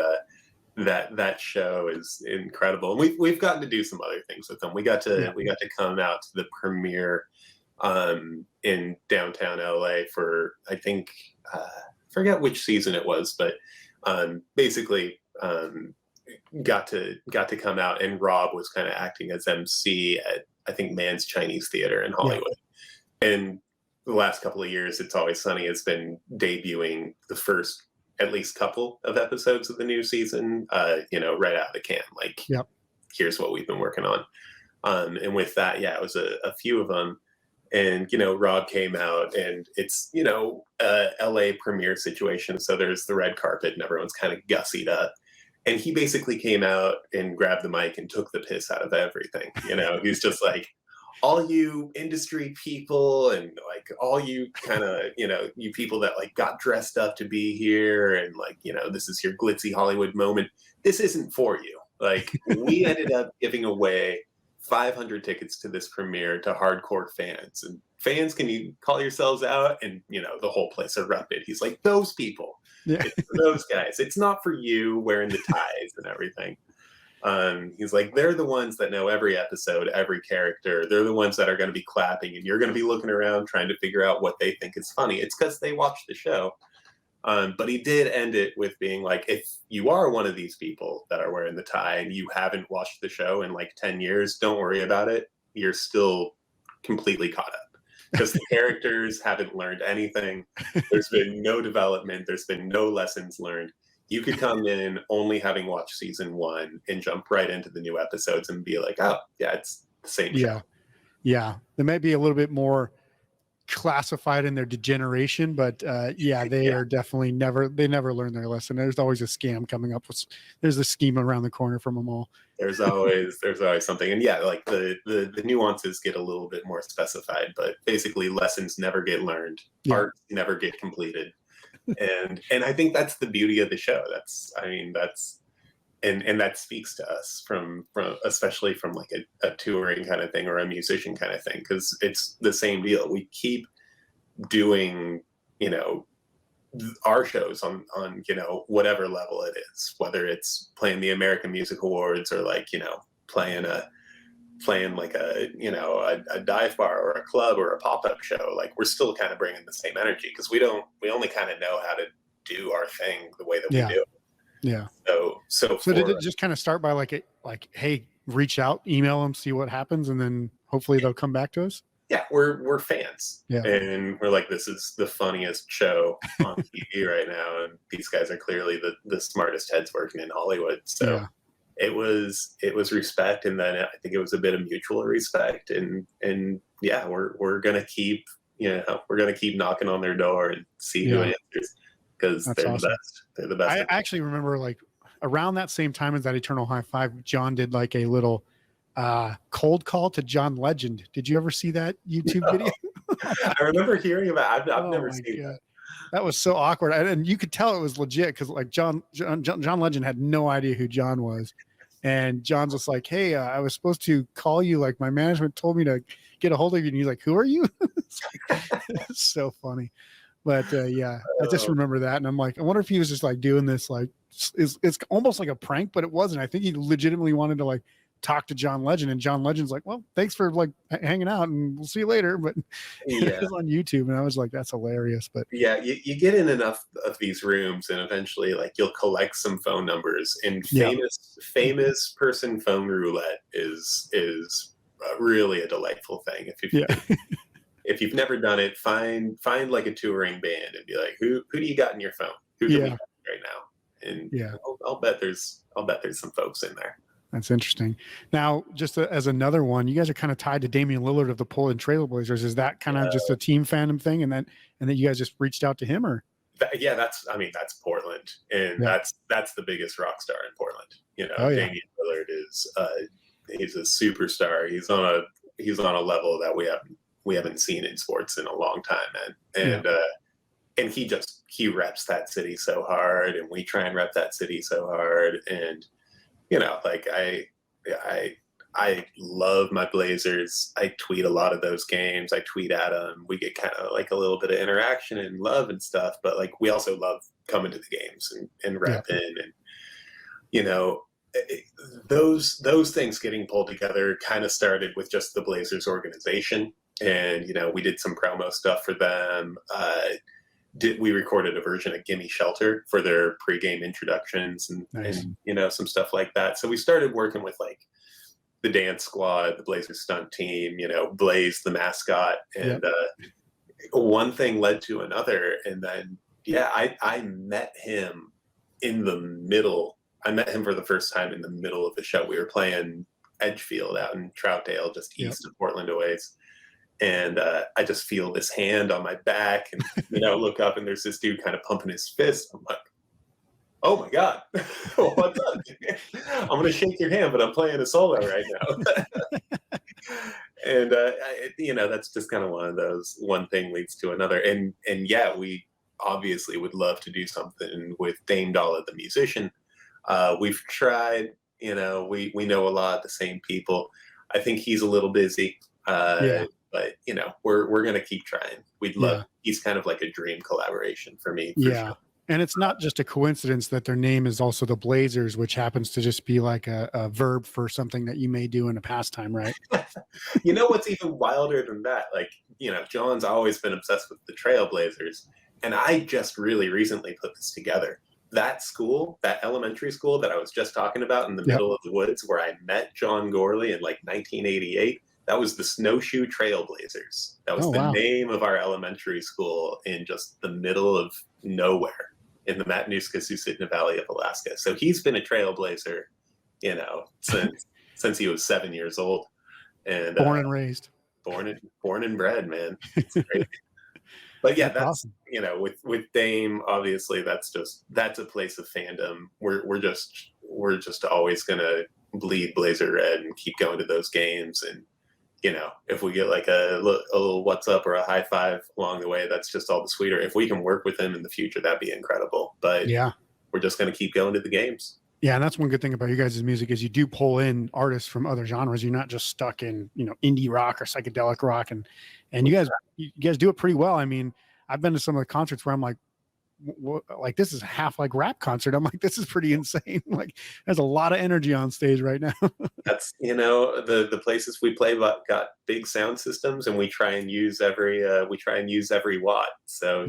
that show is incredible. And we've gotten to do some other things with them. We got to come out to the premiere in downtown LA for, I think, forget which season it was, but basically got to come out, and Rob was kind of acting as MC at, I think, Mann's Chinese Theater in Hollywood. Yeah. And the last couple of years, It's Always Sunny has been debuting the first at least couple of episodes of the new season, right out of the can. Like, here's what we've been working on. And with that, it was a few of them. And, Rob came out, and it's, LA premiere situation. So there's the red carpet and everyone's kind of gussied up. And he basically came out and grabbed the mic and took the piss out of everything. He's just like, all you industry people and like all you kind of, you people that like got dressed up to be here and like, this is your glitzy Hollywood moment. This isn't for you. Like, we ended up giving away 500 tickets to this premiere to hardcore fans, and fans, can you call yourselves out? And the whole place erupted. He's like, those people, it's for those guys. It's not for you wearing the ties and everything. He's like, they're the ones that know every episode, every character. They're the ones that are going to be clapping, and you're going to be looking around trying to figure out what they think is funny. It's because they watched the show. But he did end it with being like, if you are one of these people that are wearing the tie and you haven't watched the show in like 10 years, don't worry about it. You're still completely caught up, because the characters haven't learned anything. There's been no development. There's been no lessons learned. You could come in only having watched season 1 and jump right into the new episodes and be like, oh, yeah, it's the same show. Yeah. There might be a little bit more classified in their degeneration, but they are definitely never learn their lesson. There's always a scam coming up with, there's a scheme around the corner from them all. There's always something. And like the nuances get a little bit more specified, but basically lessons never get learned. Art never get completed. And I think that's the beauty of the show. And that speaks to us from especially from like a touring kind of thing or a musician kind of thing, because it's the same deal. We keep doing, our shows on whatever level it is, whether it's playing the American Music Awards or like, playing like a dive bar or a club or a pop-up show. Like, we're still kind of bringing the same energy, because we only kind of know how to do our thing the way that we do. Yeah. So did it just kind of start by like, hey, reach out, email them, see what happens, and then hopefully they'll come back to us? Yeah, we're fans. Yeah. And we're like, this is the funniest show on TV right now, and these guys are clearly the smartest heads working in Hollywood. So it was respect, and then I think it was a bit of mutual respect, and we're gonna keep knocking on their door and see who answers, because they're awesome. They're the best. I actually remember like around that same time as that Eternal High Five, John did like a little cold call to John Legend. Did you ever see that YouTube video? I remember hearing about it. I've never seen that. That was so awkward, and you could tell it was legit, because like John Legend had no idea who John was, and John's just like, hey, I was supposed to call you, like my management told me to get a hold of you, and he's like, who are you? It's so funny. But I just remember that, and I'm like, I wonder if he was just like doing this, like it's almost like a prank, but it wasn't. I think he legitimately wanted to like talk to John Legend, and John Legend's like, well, thanks for like hanging out and we'll see you later. But it was on YouTube, and I was like, that's hilarious. But yeah, you get in enough of these rooms, and eventually like you'll collect some phone numbers, and famous person phone roulette is really a delightful thing. If you've never done it, find like a touring band and be like, who do you got in your phone? Who do we have right now? And I'll bet there's some folks in there. That's interesting. Now, just as another one, you guys are kind of tied to Damian Lillard of the Portland Trailblazers. Is that kind of just a team fandom thing, and then you guys just reached out to him, or? That's Portland, and that's the biggest rock star in Portland. You know, Damian Lillard is he's a superstar. He's on a level that we haven't seen in sports in a long time, man. And he reps that city so hard, and we try and rep that city so hard, and you know, like I love my Blazers. I tweet a lot of those games. I tweet at them. We get kind of like a little bit of interaction and love and stuff, but like we also love coming to the games and repping, and you know, those things getting pulled together kind of started with just the Blazers organization, and you know, we did some promo stuff for them. We recorded a version of Gimme Shelter for their pregame introductions and you know, some stuff like that. So we started working with like the dance squad, the Blazers stunt team, you know, Blaze the mascot, and one thing led to another, and then I met him in the middle. I met him for the first time in the middle of the show. We were playing Edgefield out in Troutdale, just east of Portland a ways. And I just feel this hand on my back, and you know, look up, and there's this dude kind of pumping his fist. I'm like, oh my God, what's up? I'm gonna shake your hand, but I'm playing a solo right now. And you know, that's just kind of one of those, one thing leads to another. And yeah, we obviously would love to do something with Dame Dollar the musician. We've tried, you know, we know a lot of the same people. I think he's a little busy. But you know, we're gonna keep trying. We'd love. He's kind of like a dream collaboration for me. For sure. And it's not just a coincidence that their name is also the Blazers, which happens to just be like a verb for something that you may do in a pastime, right? You know what's even wilder than that? Like, you know, John's always been obsessed with the Trailblazers, and I just really recently put this together. That school, that elementary school that I was just talking about in the middle of the woods, where I met John Gorley in like 1988. That was the Snowshoe Trailblazers. That was the name of our elementary school in just the middle of nowhere in the Matanuska-Susitna Valley of Alaska. So he's been a Trailblazer, you know, since he was 7 years old. And born and raised. Born and bred, man. It's crazy. But yeah, that's awesome. You know, with Dame, obviously that's a place of fandom. We're just always gonna bleed Blazer red and keep going to those games. And you know, if we get like a little what's up or a high five along the way, that's just all the sweeter. If we can work with him in the future, that'd be incredible. But we're just going to keep going to the games. Yeah. And that's one good thing about you guys' music is you do pull in artists from other genres. You're not just stuck in, you know, indie rock or psychedelic rock. And you guys do it pretty well. I mean, I've been to some of the concerts where I'm like, like this is half like rap concert. I'm like, this is pretty insane. Like there's a lot of energy on stage right now. That's, you know, the places we play got big sound systems, and we try and use every watt. So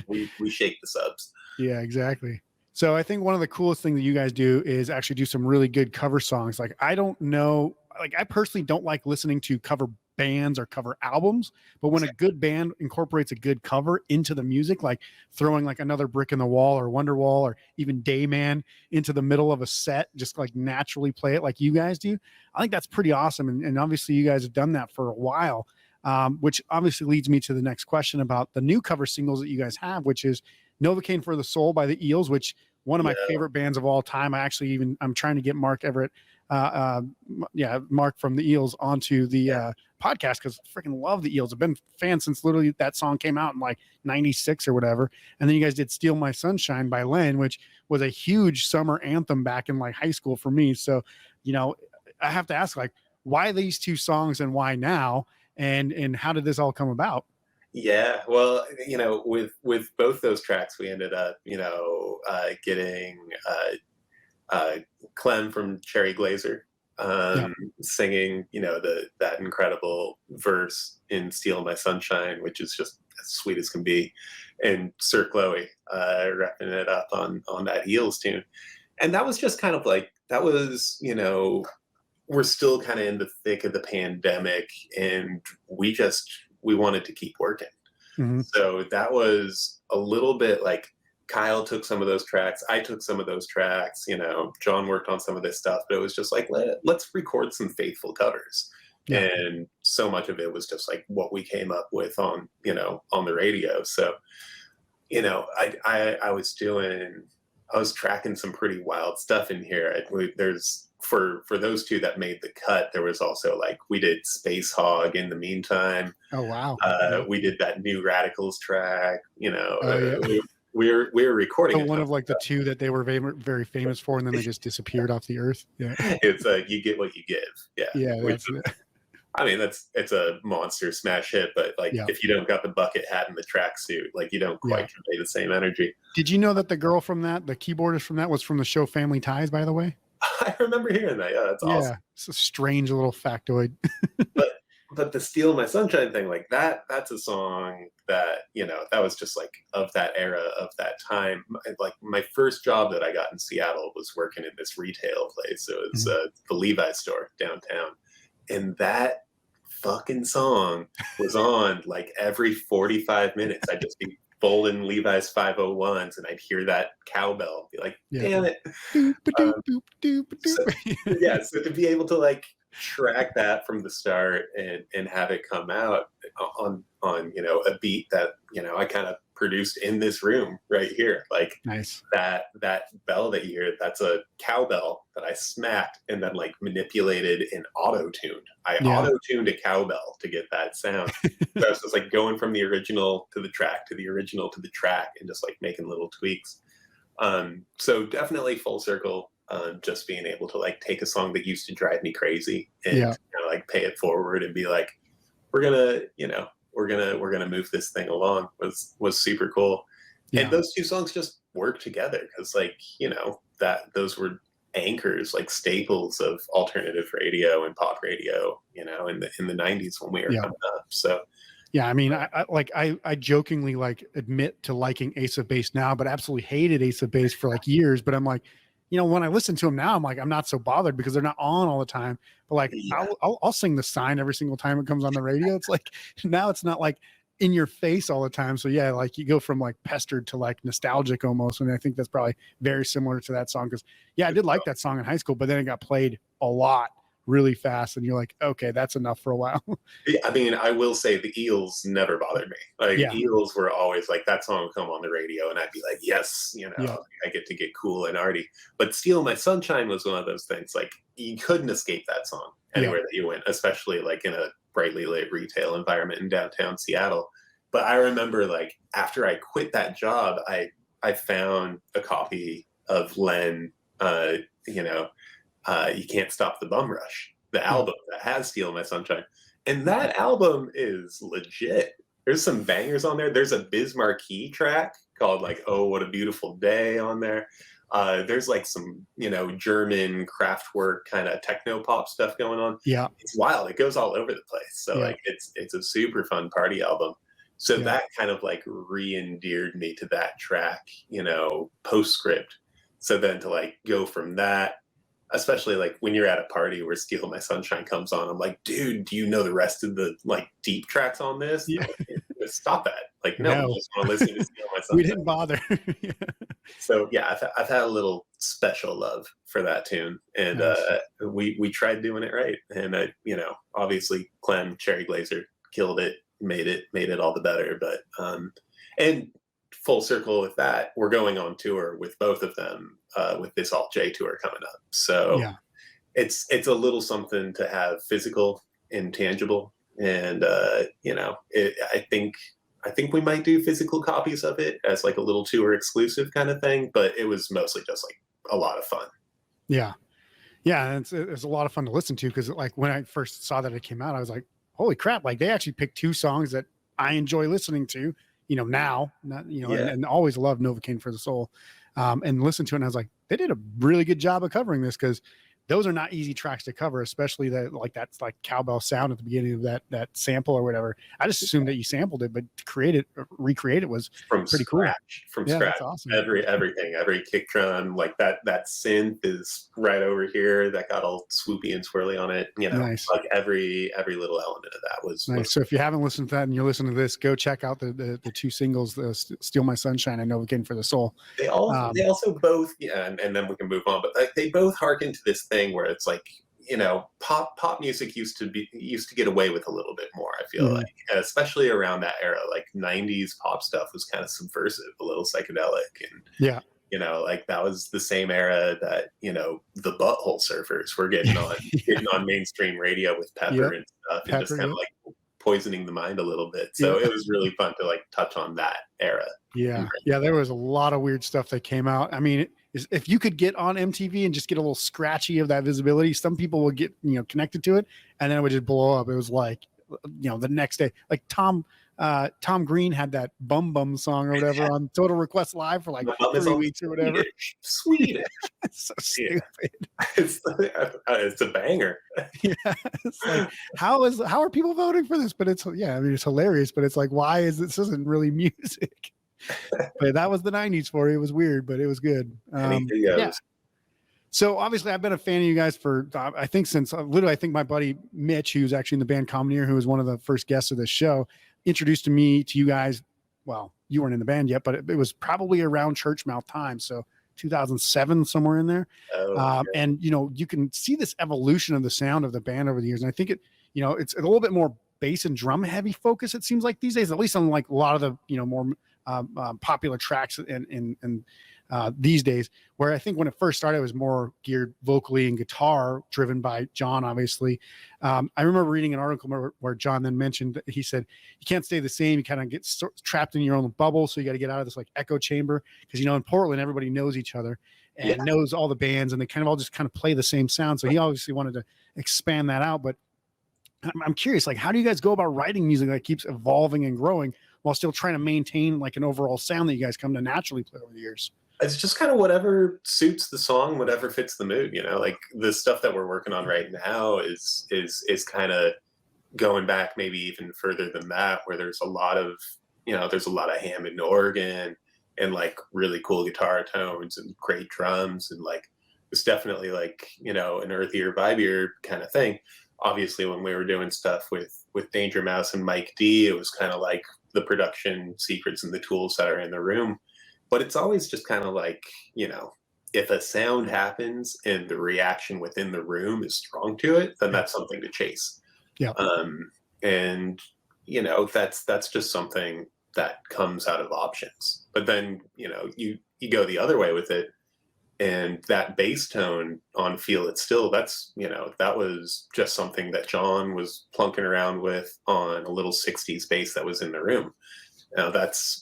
we shake the subs. Yeah, exactly. So I think one of the coolest things that you guys do is actually do some really good cover songs. Like I don't know, like I personally don't like listening to cover bands or cover albums, but when a good band incorporates a good cover into the music, like throwing like Another Brick in the Wall or Wonderwall or even Dayman into the middle of a set, just like naturally play it like you guys do, I think that's pretty awesome. And obviously you guys have done that for a while, which obviously leads me to the next question about the new cover singles that you guys have, which is Novocaine for the Soul by the Eels, which one of my favorite bands of all time. I'm trying to get Mark Everett, Mark from the Eels onto the podcast, because I freaking love the Eels. I've been fans since literally that song came out in like 96 or whatever. And then you guys did Steal My Sunshine by Len, which was a huge summer anthem back in like high school for me. So, you know, I have to ask, like, why these two songs and why now? And how did this all come about? Yeah, well, you know, with both those tracks, we ended up, you know, getting Clem from Cherry Glazer um, singing, that incredible verse in Steal My Sunshine, which is just as sweet as can be. And Sir Chloe, repping it up on that Eels tune. And that was just kind of like, that was, we're still kind of in the thick of the pandemic, and we wanted to keep working. Mm-hmm. So that was a little bit like Kyle took some of those tracks. I took some of those tracks, John worked on some of this stuff, but it was just like, let's record some faithful covers. Yeah. And so much of it was just like what we came up with on the radio. So, I was tracking some pretty wild stuff in here. There's for those two that made the cut, there was also like, we did Space Hog in the meantime. Oh, wow. We did that New Radicals track, Yeah. we were recording one of like the two that they were very, very famous for, and then they just disappeared off the earth. Yeah. It's you get what you give. Yeah. Yeah. It's a monster smash hit, but like, if you don't got the bucket hat and the tracksuit, like, you don't quite convey the same energy. Did you know that the girl from that, the keyboardist from that, was from the show Family Ties, by the way? I remember hearing that. Yeah, that's awesome. Yeah, it's a strange little factoid. but the Steal My Sunshine thing, like that's a song that, that was just like of that era, of that time. Like, my first job that I got in Seattle was working in this retail place. It was the Levi's store downtown. And that fucking song was on like every 45 minutes. I'd just be folding Levi's 501s, and I'd hear that cowbell, be like, damn it. So to be able to like track that from the start and have it come out on a beat that I kind of produced in this room right here, like, nice. that bell that you hear, that's a cowbell that I smacked and then like manipulated and auto-tuned. I auto-tuned a cowbell to get that sound. So I was just like going from the original to the track to the original to the track, and just like making little tweaks. So definitely full circle. Just being able to like take a song that used to drive me crazy and kind of like pay it forward and be like, we're gonna move this thing along was super cool. And those two songs just work together because, like, that those were anchors, like staples of alternative radio and pop radio, in the 90s when we were coming up. So yeah, I mean, I jokingly like admit to liking Ace of Base now, but absolutely hated Ace of Base for like years. But I'm like, when I listen to them now, I'm like, I'm not so bothered because they're not on all the time. But like, I'll sing The Sign every single time it comes on the radio. It's like, now it's not like in your face all the time. So yeah, like you go from like pestered to like nostalgic almost. And I think that's probably very similar to that song. Cause I did like that song in high school, but then it got played a lot really fast. And you're like, okay, that's enough for a while. I mean, I will say the Eels never bothered me. Like, Eels were always like, that song would come on the radio and I'd be like, yes, I get to get cool and arty. But Steal My Sunshine was one of those things, like, you couldn't escape that song anywhere that you went, especially like in a brightly lit retail environment in downtown Seattle. But I remember, like, after I quit that job, I found a copy of Len, You Can't Stop the Bum Rush, the album that has Steal My Sunshine. And that album is legit. There's some bangers on there. There's a Biz Markie track called like, Oh, What a Beautiful Day on there. There's like some, German Kraftwerk kind of techno pop stuff going on. Yeah. It's wild. It goes all over the place. So like, it's a super fun party album. So that kind of like re-endeared me to that track, postscript. So then to like go from that, especially like when you're at a party where Steal My Sunshine comes on, I'm like, dude, do you know the rest of the like deep tracks on this? Yeah. Like, stop that. Like, no, we just want to listen to Steal My Sunshine. We didn't bother. So yeah, I've had a little special love for that tune, and we tried doing it right, and obviously Clem Cherry Glazer killed it, made it all the better. But and full circle with that, we're going on tour with both of them with this Alt J tour coming up. So it's a little something to have physical and tangible, and I think we might do physical copies of it as like a little tour exclusive kind of thing, but it was mostly just like a lot of fun. Yeah. And it's a lot of fun to listen to, because like when I first saw that it came out, I was like, holy crap, like they actually picked two songs that I enjoy listening to, now, not, and always loved Novocaine for the Soul, and listen to it. And I was like, they did a really good job of covering this, because those are not easy tracks to cover, especially that's like cowbell sound at the beginning of that sample or whatever. I just assumed that you sampled it, but to create it, recreate it was from pretty scratch, cool. from Yeah, scratch. that's awesome. Everything, every kick drum, like that synth is right over here that got all swoopy and swirly on it. You know, Nice. like every little element of that was Nice. So if you haven't listened to that and you're listening to this, go check out the two singles, "Steal My Sunshine" and "Novocaine for the Soul." They also both, yeah, and then we can move on. But like they both harken to this thing where it's like, you know, pop music used to get away with a little bit more. I feel like, especially around that era, like '90s pop stuff was kind of subversive, a little psychedelic, and yeah, you know, like that was the same era that, you know, the Butthole Surfers were getting on mainstream radio with Pepper and stuff, and just kind of like poisoning the mind a little bit. So it was really fun to like touch on that era. Yeah. There was a lot of weird stuff that came out. I mean, if you could get on MTV and just get a little scratchy of that visibility, some people would get, you know, connected to it, and then it would just blow up. It was like, you know, the next day, like Tom Green had that Bum Bum song or whatever on Total Request Live for like 3 weeks or whatever. Swedish. It's so stupid. It's a banger. Yeah. It's like, how are people voting for this? But it's, yeah, I mean, it's hilarious, but it's like, why is this isn't really music? But that was the '90s for you. It was weird, but it was good. Yeah. So obviously I've been a fan of you guys for, I think since literally, I think my buddy Mitch, who's actually in the band Commoneer, who was one of the first guests of this show, introduced me to you guys. Well, you weren't in the band yet, but it was probably around Church Mouth time. So 2007, somewhere in there. And, you know, you can see this evolution of the sound of the band over the years. And I think it, you know, it's a little bit more bass and drum heavy focus, it seems like these days, at least on like a lot of the, you know, more popular tracks in these days, where I think when it first started, it was more geared vocally and guitar driven by John, obviously. I remember reading an article where John then mentioned that he said, you can't stay the same. You kind of get trapped in your own bubble. So you got to get out of this like echo chamber. Cause you know, in Portland, everybody knows each other and knows all the bands, and they kind of all just kind of play the same sound. So he obviously wanted to expand that out, but I'm curious, like, how do you guys go about writing music that keeps evolving and growing while still trying to maintain like an overall sound that you guys come to naturally play over the years? It's just kind of whatever suits the song, whatever fits the mood, you know, like the stuff that we're working on right now is kind of going back maybe even further than that, where there's a lot of Hammond organ and like really cool guitar tones and great drums. And like, it's definitely like, you know, an earthier, vibier kind of thing. Obviously when we were doing stuff with Danger Mouse and Mike D, it was kind of like the production secrets and the tools that are in the room. But it's always just kind of like, you know, if a sound happens and the reaction within the room is strong to it, then that's something to chase. Yeah. And, you know, that's just something that comes out of options. But then, you know, you go the other way with it, and that bass tone on Feel It Still, that's, you know, that was just something that John was plunking around with on a little 60s bass that was in the room. Now that's,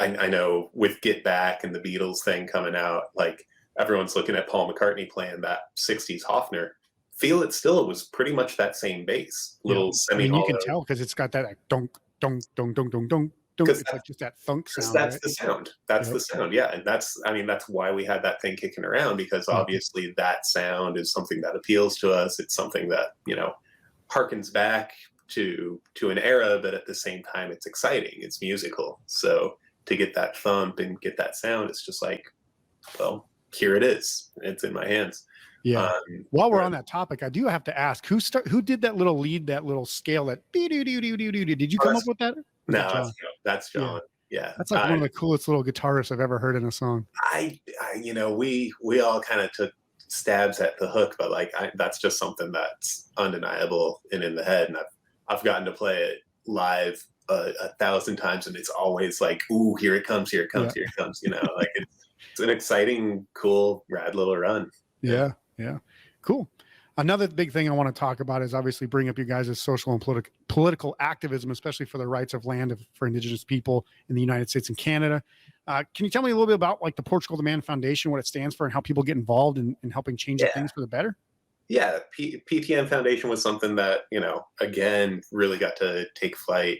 I know with Get Back and the Beatles thing coming out, like everyone's looking at Paul McCartney playing that 60s Hofner. Feel It Still was pretty much that same bass, little semi. I mean, you can tell because it's got that like donk, donk, donk, donk, donk, donk. It's like just that thunk sound. That's right? The sound. That's the sound. Yeah. And that's why we had that thing kicking around, because obviously that sound is something that appeals to us. It's something that, you know, harkens back to an era, but at the same time, it's exciting. It's musical. So to get that thump and get that sound, it's just like, well, here it is. It's in my hands. Yeah. While we're on that topic, I do have to ask who did that little lead, that little scale, that did you come up with that? No, that's John. Yeah. That's like one of the coolest little guitarists I've ever heard in a song. I you know, we all kind of took stabs at the hook, but like that's just something that's undeniable and in the head. And I've gotten to play it live 1,000 times, and it's always like, ooh, here it comes, here it comes, here it comes. You know, like it's an exciting, cool, rad little run. Yeah. Cool. Another big thing I want to talk about is obviously bring up you guys' social and political activism, especially for the rights of land for Indigenous people in the United States and Canada. Can you tell me a little bit about like the Portugal the Man Foundation, what it stands for, and how people get involved in helping change things for the better? Yeah, PTM Foundation was something that, you know, again, really got to take flight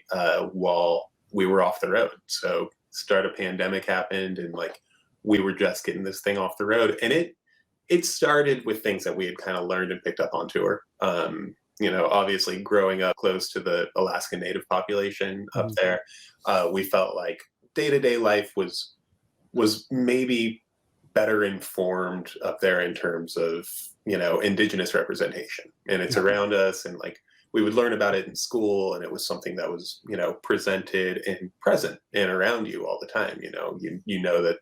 while we were off the road. So start of pandemic happened, and like we were just getting this thing off the road, and it started with things that we had kind of learned and picked up on tour. Obviously growing up close to the Alaskan Native population up there, we felt like day-to-day life was maybe better informed up there in terms of, indigenous representation. And it's around us, and like we would learn about it in school, and it was something that was, presented and present and around you all the time. You know that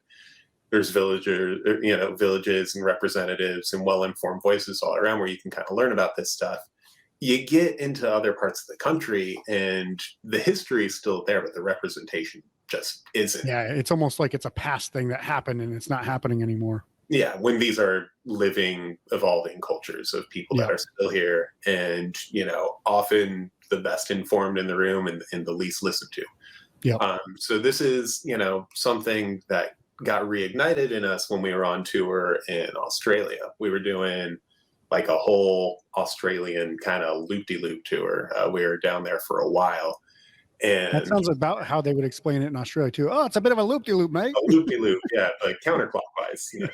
there's villages and representatives and well-informed voices all around where you can kind of learn about this stuff. You get into other parts of the country and the history is still there, but the representation just isn't. Yeah, it's almost like it's a past thing that happened and it's not happening anymore. Yeah, when these are living, evolving cultures of people that are still here, and often the best informed in the room and the least listened to. Yeah. So this is something that got reignited in us when we were on tour in Australia. We were doing like a whole Australian kind of loop-de-loop tour. We were down there for a while. And that sounds about how they would explain it in Australia too. Oh, it's a bit of a loop-de-loop, mate. A loop-de-loop, yeah, but counterclockwise.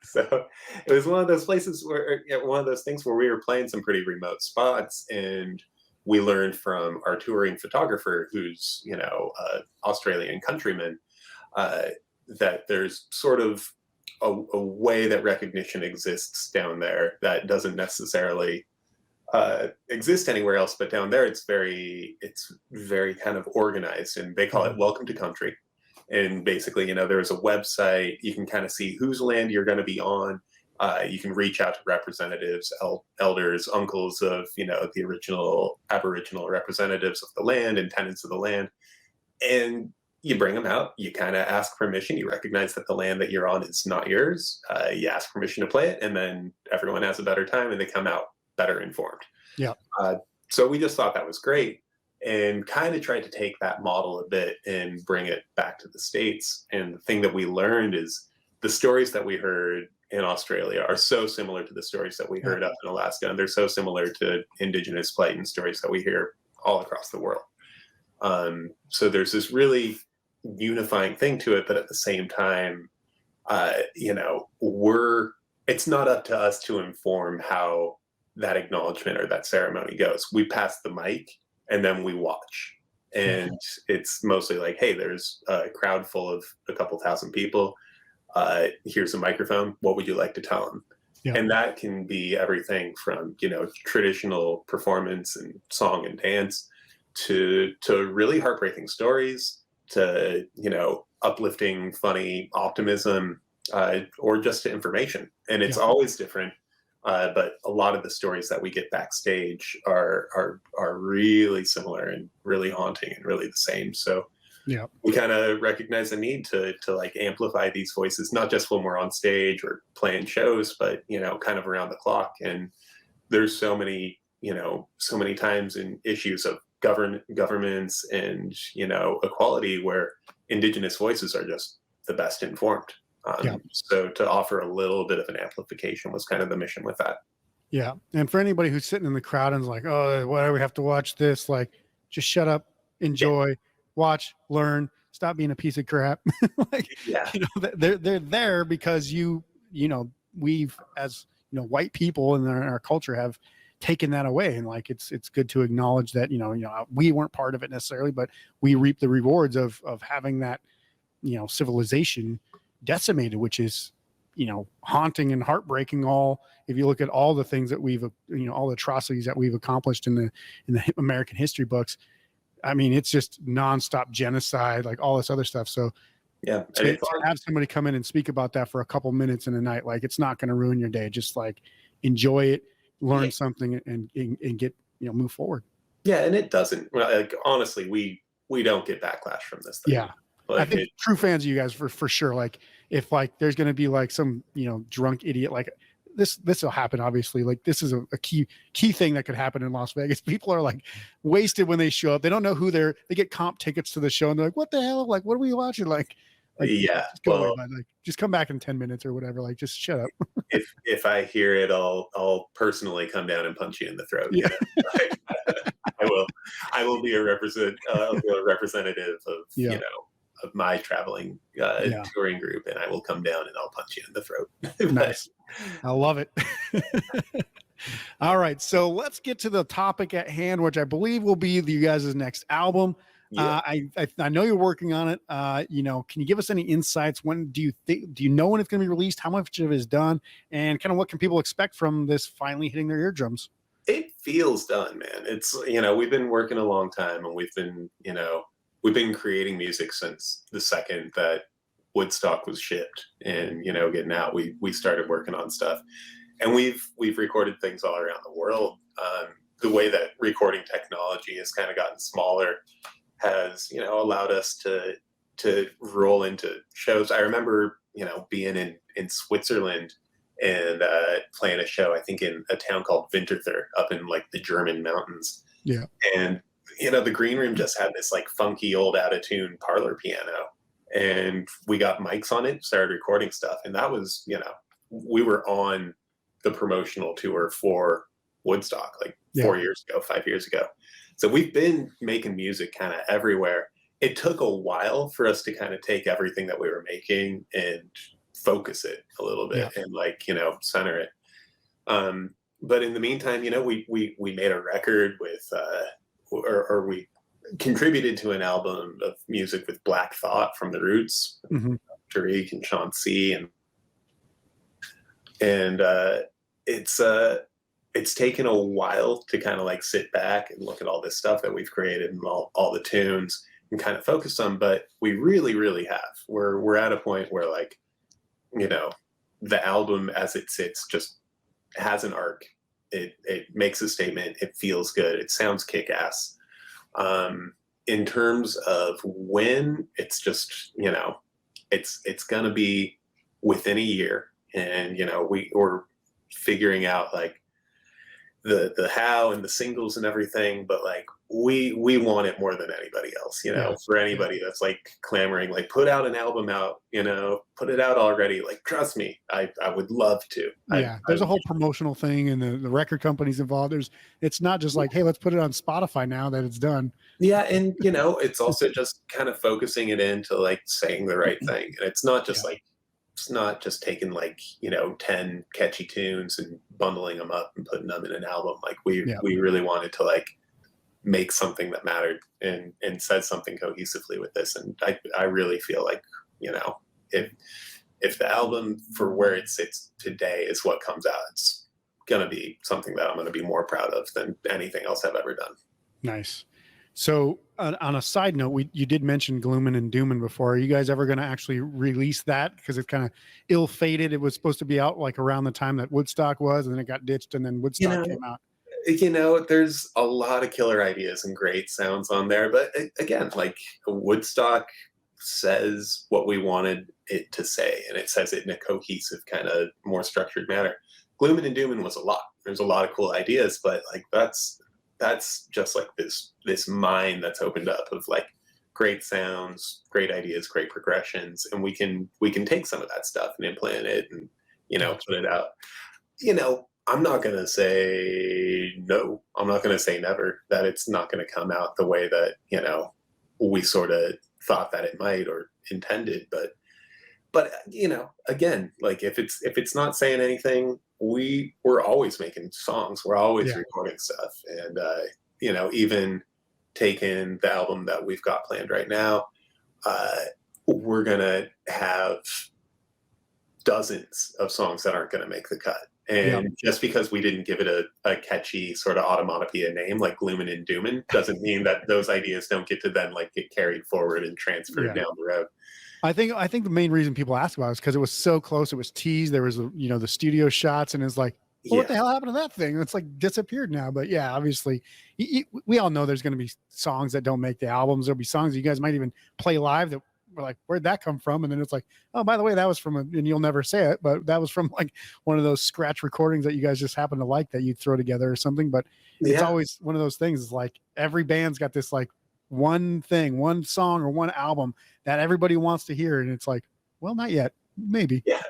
So it was one of those places where, one of those things where we were playing some pretty remote spots, and we learned from our touring photographer, who's Australian countryman, that there's sort of a way that recognition exists down there that doesn't necessarily exist anywhere else, but down there it's very kind of organized, and they call it Welcome to Country. And basically, there's a website, you can kind of see whose land you're going to be on. You can reach out to representatives, elders, uncles of the original Aboriginal representatives of the land and tenants of the land, and you bring them out, you kind of ask permission, you recognize that the land that you're on is not yours, you ask permission to play it, and then everyone has a better time and they come out better informed. Yeah. So we just thought that was great, and kind of tried to take that model a bit and bring it back to the States. And the thing that we learned is the stories that we heard in Australia are so similar to the stories that we heard up in Alaska, and they're so similar to indigenous plight and stories that we hear all across the world. So there's this really unifying thing to it, but at the same time, it's not up to us to inform how that acknowledgement or that ceremony goes. We pass the mic and then we watch, and it's mostly like, hey, there's a crowd full of a couple thousand people, here's a microphone, what would you like to tell them? And that can be everything from traditional performance and song and dance to really heartbreaking stories, to uplifting, funny optimism, or just to information. And it's always different, but a lot of the stories that we get backstage are really similar and really haunting and really the same. So we kind of recognize the need to like amplify these voices, not just when we're on stage or playing shows, but kind of around the clock. And there's so many times in issues of governments and equality where indigenous voices are just the best informed. So to offer a little bit of an amplification was kind of the mission with that. Yeah. And for anybody who's sitting in the crowd and is like, oh, why do we have to watch this? Like, just shut up, enjoy, watch, learn, stop being a piece of crap. They're there because we've, as white people in our culture, have taken that away. And like, it's good to acknowledge that, we weren't part of it necessarily, but we reap the rewards of having that, civilization decimated, which is, haunting and heartbreaking. If you look at all the things that we've, all the atrocities that we've accomplished in the American history books, I mean, it's just nonstop genocide, like all this other stuff. So to have somebody come in and speak about that for a couple minutes in a night, like, it's not going to ruin your day. Just like enjoy it, learn something, and get, move forward. Yeah. And it doesn't, like, honestly, we don't get backlash from this thing. Yeah. Like, I think true fans of you guys for sure. Like, if like there's going to be like some drunk idiot, like this will happen, obviously. Like, this is a key thing that could happen in Las Vegas. People are like wasted when they show up. They don't know who they get comp tickets to the show, and they're like, what the hell? Like, what are we watching? Like just go away, like, just come back in 10 minutes or whatever. Like, just shut up. if I hear it, I'll personally come down and punch you in the throat. I will be a representative of my traveling touring group, and I will come down and I'll punch you in the throat. Nice. I love it. All right, so let's get to the topic at hand, which I believe will be you guys' next album. Yeah. I know you're working on it. Can you give us any insights? When do you know when it's going to be released? How much of it is done? And kind of what can people expect from this finally hitting their eardrums? It feels done, man. It's, we've been working a long time, and we've been creating music since the second that Woodstock was shipped and, getting out. We started working on stuff, and we've recorded things all around the world. The way that recording technology has kind of gotten smaller has, allowed us to roll into shows. I remember, being in Switzerland and playing a show, I think in a town called Winterthur up in like the German mountains. Yeah. And, the green room just had this like funky old out of tune parlor piano, and we got mics on it, started recording stuff. And that was, we were on the promotional tour for Woodstock like 4 years ago, 5 years ago. So we've been making music kind of everywhere. It took a while for us to kind of take everything that we were making and focus it a little bit and center it. But in the meantime, we made a record with, or we contributed to an album of music with Black Thought from The Roots, Tariq and Sean C. And it's taken a while to kind of like sit back and look at all this stuff that we've created and all the tunes and kind of focus on, but we really, really have. We're at a point where like, the album as it sits just has an arc. It makes a statement. It feels good. It sounds kick-ass. In terms of when, it's just, it's going to be within a year. And, we're figuring out like the how and the singles and everything, but like we want it more than anybody else, for anybody that's like clamoring, like put out an album out, put it out already. Like, trust me, I would love to. There's a whole promotional thing, and the record companies involved. It's not just like, hey, let's put it on Spotify now that it's done. Yeah. And, it's also just kind of focusing it into like saying the right thing. And it's not just like, it's not just taking like, 10 catchy tunes and bundling them up and putting them in an album. Like we really wanted to like make something that mattered and said something cohesively with this. And I really feel like, if the album for where it sits today is what comes out, it's going to be something that I'm going to be more proud of than anything else I've ever done. Nice. So on a side note, you did mention Gloomin and Doomin before. Are you guys ever going to actually release that? Because it's kind of ill-fated. It was supposed to be out like around the time that Woodstock was, and then it got ditched, and then Woodstock came out. There's a lot of killer ideas and great sounds on there. But again, like Woodstock says what we wanted it to say, and it says it in a cohesive, kind of more structured manner. Gloomin and Doomin was a lot. There's a lot of cool ideas, but like that's just like this mind that's opened up of like great sounds, great ideas, great progressions, and we can take some of that stuff and implant it and put it out. I'm not gonna say no. I'm not gonna say never that it's not gonna come out the way that we sort of thought that it might or intended, but again, like if it's not saying anything, we're always making songs, we're always recording stuff, and even taking the album that we've got planned right now, we're gonna have dozens of songs that aren't gonna make the cut. And just because we didn't give it a catchy sort of automatopoeia name like Gloomin and Doomin doesn't mean that those ideas don't get to then like get carried forward and transferred down the road. I think the main reason people ask about it is because it was so close. It was teased. There was the studio shots, and it's like, well, what the hell happened to that thing? It's like disappeared now. But yeah, obviously, we all know there's going to be songs that don't make the albums. There'll be songs that you guys might even play live that we're like, where'd that come from? And then it's like, oh, by the way, that was from and you'll never say it, but that was from like one of those scratch recordings that you guys just happen to like that you throw together or something. But it's always one of those things. Is like every band's got this like one thing, one song or one album that everybody wants to hear. And it's like, well, not yet, maybe. Yeah.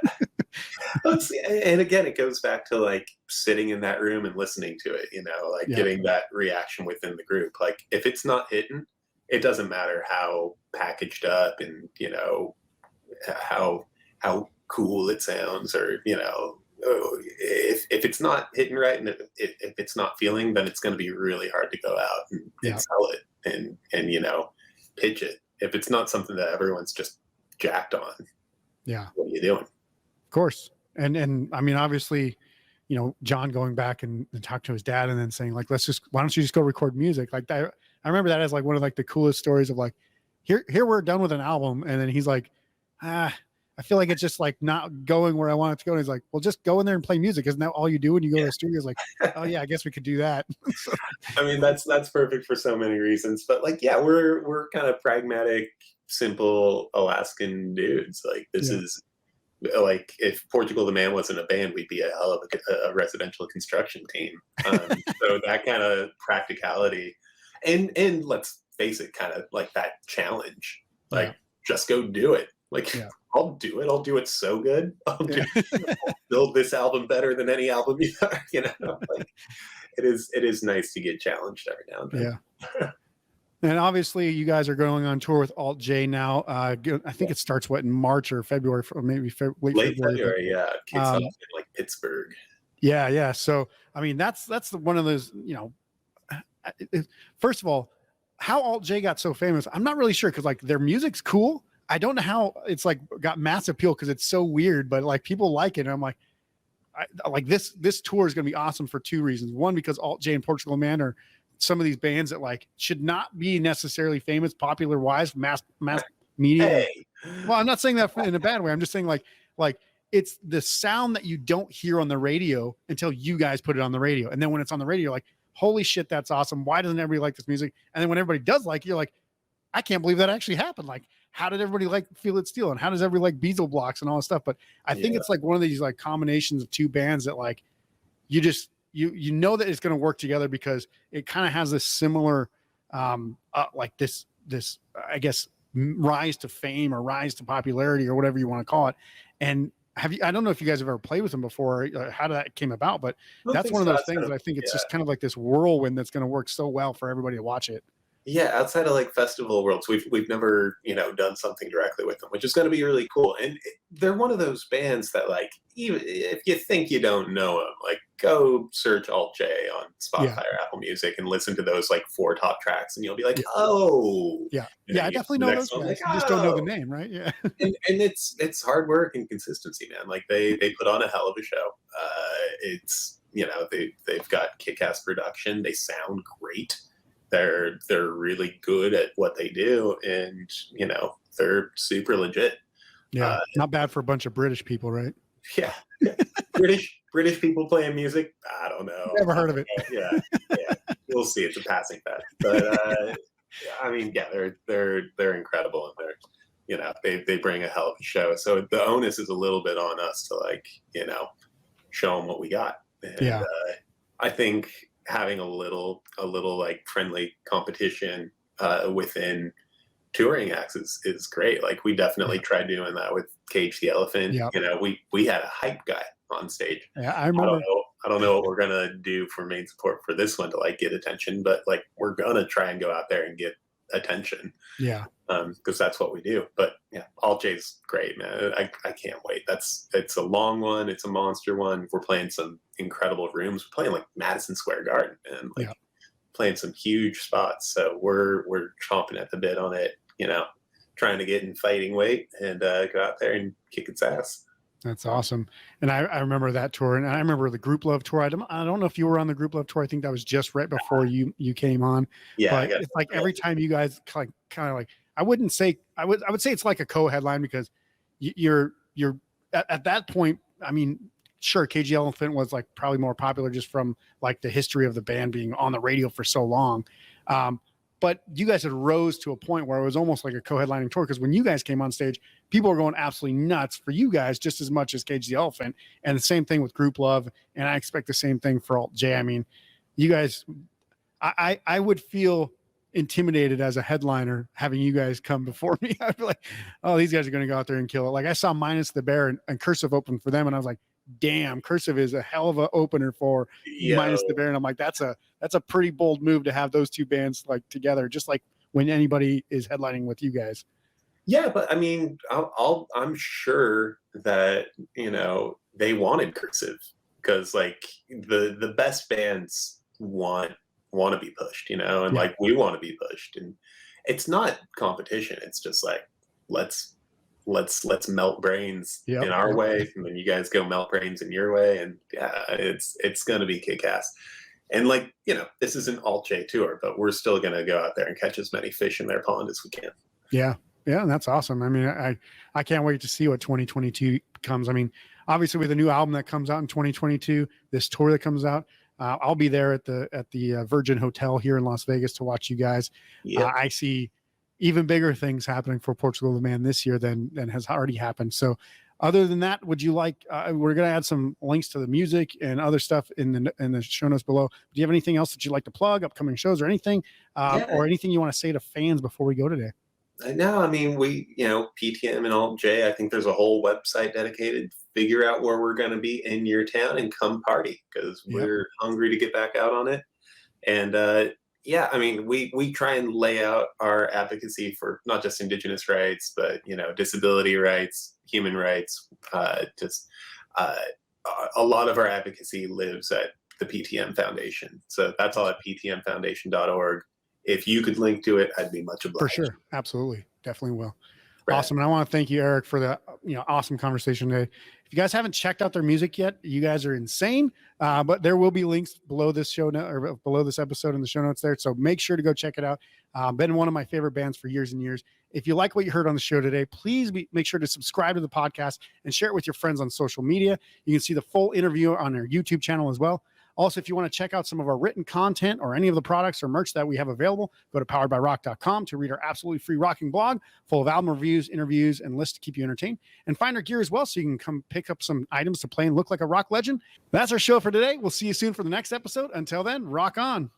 And again, it goes back to like sitting in that room and listening to it, like getting that reaction within the group. Like if it's not hitting, it doesn't matter how packaged up and, you know, how cool it sounds, or, you know, if it's not hitting right, and if it's not feeling, then it's going to be really hard to go out and sell it and, you know, pitch it. If it's not something that everyone's just jacked on, what are you doing? Of course. And I mean, obviously, you know, John going back and talk to his dad and then saying like, why don't you just go record music like that? I remember that as like one of like the coolest stories of like, here we're done with an album. And then he's like, I feel like it's just like not going where I want it to go. And he's like, well, just go in there and play music. Isn't that all you do when you go to the studio? Is like, oh yeah, I guess we could do that. So, I mean, that's perfect for so many reasons, but like, yeah, we're kind of pragmatic, simple Alaskan dudes. Like this is like, if Portugal the Man wasn't a band, we'd be a hell of a residential construction team. So that kind of practicality and let's face it, kind of like that challenge, like just go do it. Like I'll do it. I'll do it so good. I'll build this album better than any album you know. Like it is nice to get challenged every now and then. Yeah. And obviously, you guys are going on tour with Alt J now. I think it starts in March or February, or maybe late February. Yeah, kicks off in like Pittsburgh. Yeah. So I mean, that's one of those. You know, first of all, how Alt J got so famous, I'm not really sure, because like their music's cool. I don't know how it's like got mass appeal because it's so weird, but like people like it. And I'm like, this tour is going to be awesome for two reasons. One, because Alt J and Portugal Man are some of these bands that like should not be necessarily famous, popular wise, mass media. Hey. Well, I'm not saying that in a bad way. I'm just saying like it's the sound that you don't hear on the radio until you guys put it on the radio. And then when it's on the radio, you're like, holy shit, that's awesome. Why doesn't everybody like this music? And then when everybody does like it, you're like, I can't believe that actually happened. Like, how did everybody like Feel It Steel? And how does everybody like Beetle Blocks and all this stuff? But I think it's like one of these like combinations of two bands that like, you just, you know that it's going to work together because it kind of has this similar, like this, I guess, rise to fame or rise to popularity or whatever you want to call it. And I don't know if you guys have ever played with them before, how that came about, but that's one of those things that I think it's just kind of like this whirlwind that's going to work so well for everybody to watch it. Yeah, outside of like festival worlds, we've never, you know, done something directly with them, which is going to be really cool. And they're one of those bands that like, even if you think you don't know them, like go search Alt J on Spotify or Apple Music and listen to those like 4 top tracks, and you'll be like, oh, I definitely know those guys. Like, you just don't know the name, right? Yeah, and it's hard work and consistency, man. Like they put on a hell of a show. It's, you know, they've got kick-ass production. They sound great. They're really good at what they do, and you know, they're super legit. Yeah, not bad for a bunch of British people, right? Yeah. British people playing music. I don't know. Never heard of it. Yeah. We'll see. It's a passing fad, but I mean, yeah, they're incredible, and they're, you know, they bring a hell of a show. So the onus is a little bit on us to like, you know, show them what we got. And, I think having a little like friendly competition within touring acts is great. Like we definitely tried doing that with Cage the Elephant. You know, we had a hype guy on stage. Yeah, I remember. I don't know what we're gonna do for main support for this one to like get attention, but like we're gonna try and go out there and get attention. Yeah. Because that's what we do. But yeah, Alt J's great, man. I can't wait. It's a long one. It's a monster one. We're playing some incredible rooms. We're playing like Madison Square Garden and like playing some huge spots. So we're chomping at the bit on it, you know, trying to get in fighting weight and go out there and kick its ass. That's awesome. And I remember that tour, and I remember the Group Love tour. I don't know if you were on the Group Love tour. I think that was just right before you came on. Yeah. But it's like every time you guys kind of like, I would say it's like a co-headline, because you're at that point. I mean, sure, KG Elephant was like probably more popular just from like the history of the band being on the radio for so long. But you guys had rose to a point where it was almost like a co-headlining tour, because when you guys came on stage, people were going absolutely nuts for you guys just as much as Cage the Elephant. And the same thing with Group Love. And I expect the same thing for Alt J. I mean, you guys, I would feel intimidated as a headliner having you guys come before me. I'd be like, oh, these guys are going to go out there and kill it. Like I saw Minus the Bear and Cursive open for them, and I was like, damn, Cursive is a hell of a opener for Minus the Bear. And I'm like, that's a pretty bold move to have those two bands like together, just like when anybody is headlining with you guys. Yeah, but I mean, I'm sure that, you know, they wanted cursive because like the best bands want to be pushed, you know, and Yeah. like we want to be pushed, and it's not competition. It's just like let's melt brains Yep, in our yep. way, and then you guys go melt brains in your way, and yeah, it's gonna be kick ass. And like, you know, this is an alt J tour, but we're still gonna go out there and catch as many fish in their pond as we can. Yeah. Yeah. And that's awesome. I mean, I can't wait to see what 2022 comes. I mean, obviously with a new album that comes out in 2022, this tour that comes out, I'll be there at the Virgin Hotel here in Las Vegas to watch you guys. Yep. I see even bigger things happening for Portugal the Man this year than has already happened. So other than that, would you like, we're going to add some links to the music and other stuff in the show notes below. Do you have anything else that you'd like to plug, upcoming shows or anything, or anything you want to say to fans before we go today? No, I mean, we, you know, PTM and Alt J, I think there's a whole website dedicated. Figure out where we're going to be in your town and come party, because we're hungry to get back out on it. And yeah, I mean, we try and lay out our advocacy for not just Indigenous rights, but, you know, disability rights, human rights. A lot of our advocacy lives at the PTM Foundation. So that's all at ptmfoundation.org. If you could link to it, I'd be much obliged. For sure. Absolutely. Definitely will. Right. Awesome. And I want to thank you, Eric, for the awesome conversation today. If you guys haven't checked out their music yet, you guys are insane. But there will be links below this show or below this episode in the show notes there. So make sure to go check it out. Been one of my favorite bands for years and years. If you like what you heard on the show today, please make sure to subscribe to the podcast and share it with your friends on social media. You can see the full interview on our YouTube channel as well. Also, if you want to check out some of our written content or any of the products or merch that we have available, go to poweredbyrock.com to read our absolutely free rocking blog full of album reviews, interviews, and lists to keep you entertained. And find our gear as well so you can come pick up some items to play and look like a rock legend. That's our show for today. We'll see you soon for the next episode. Until then, rock on.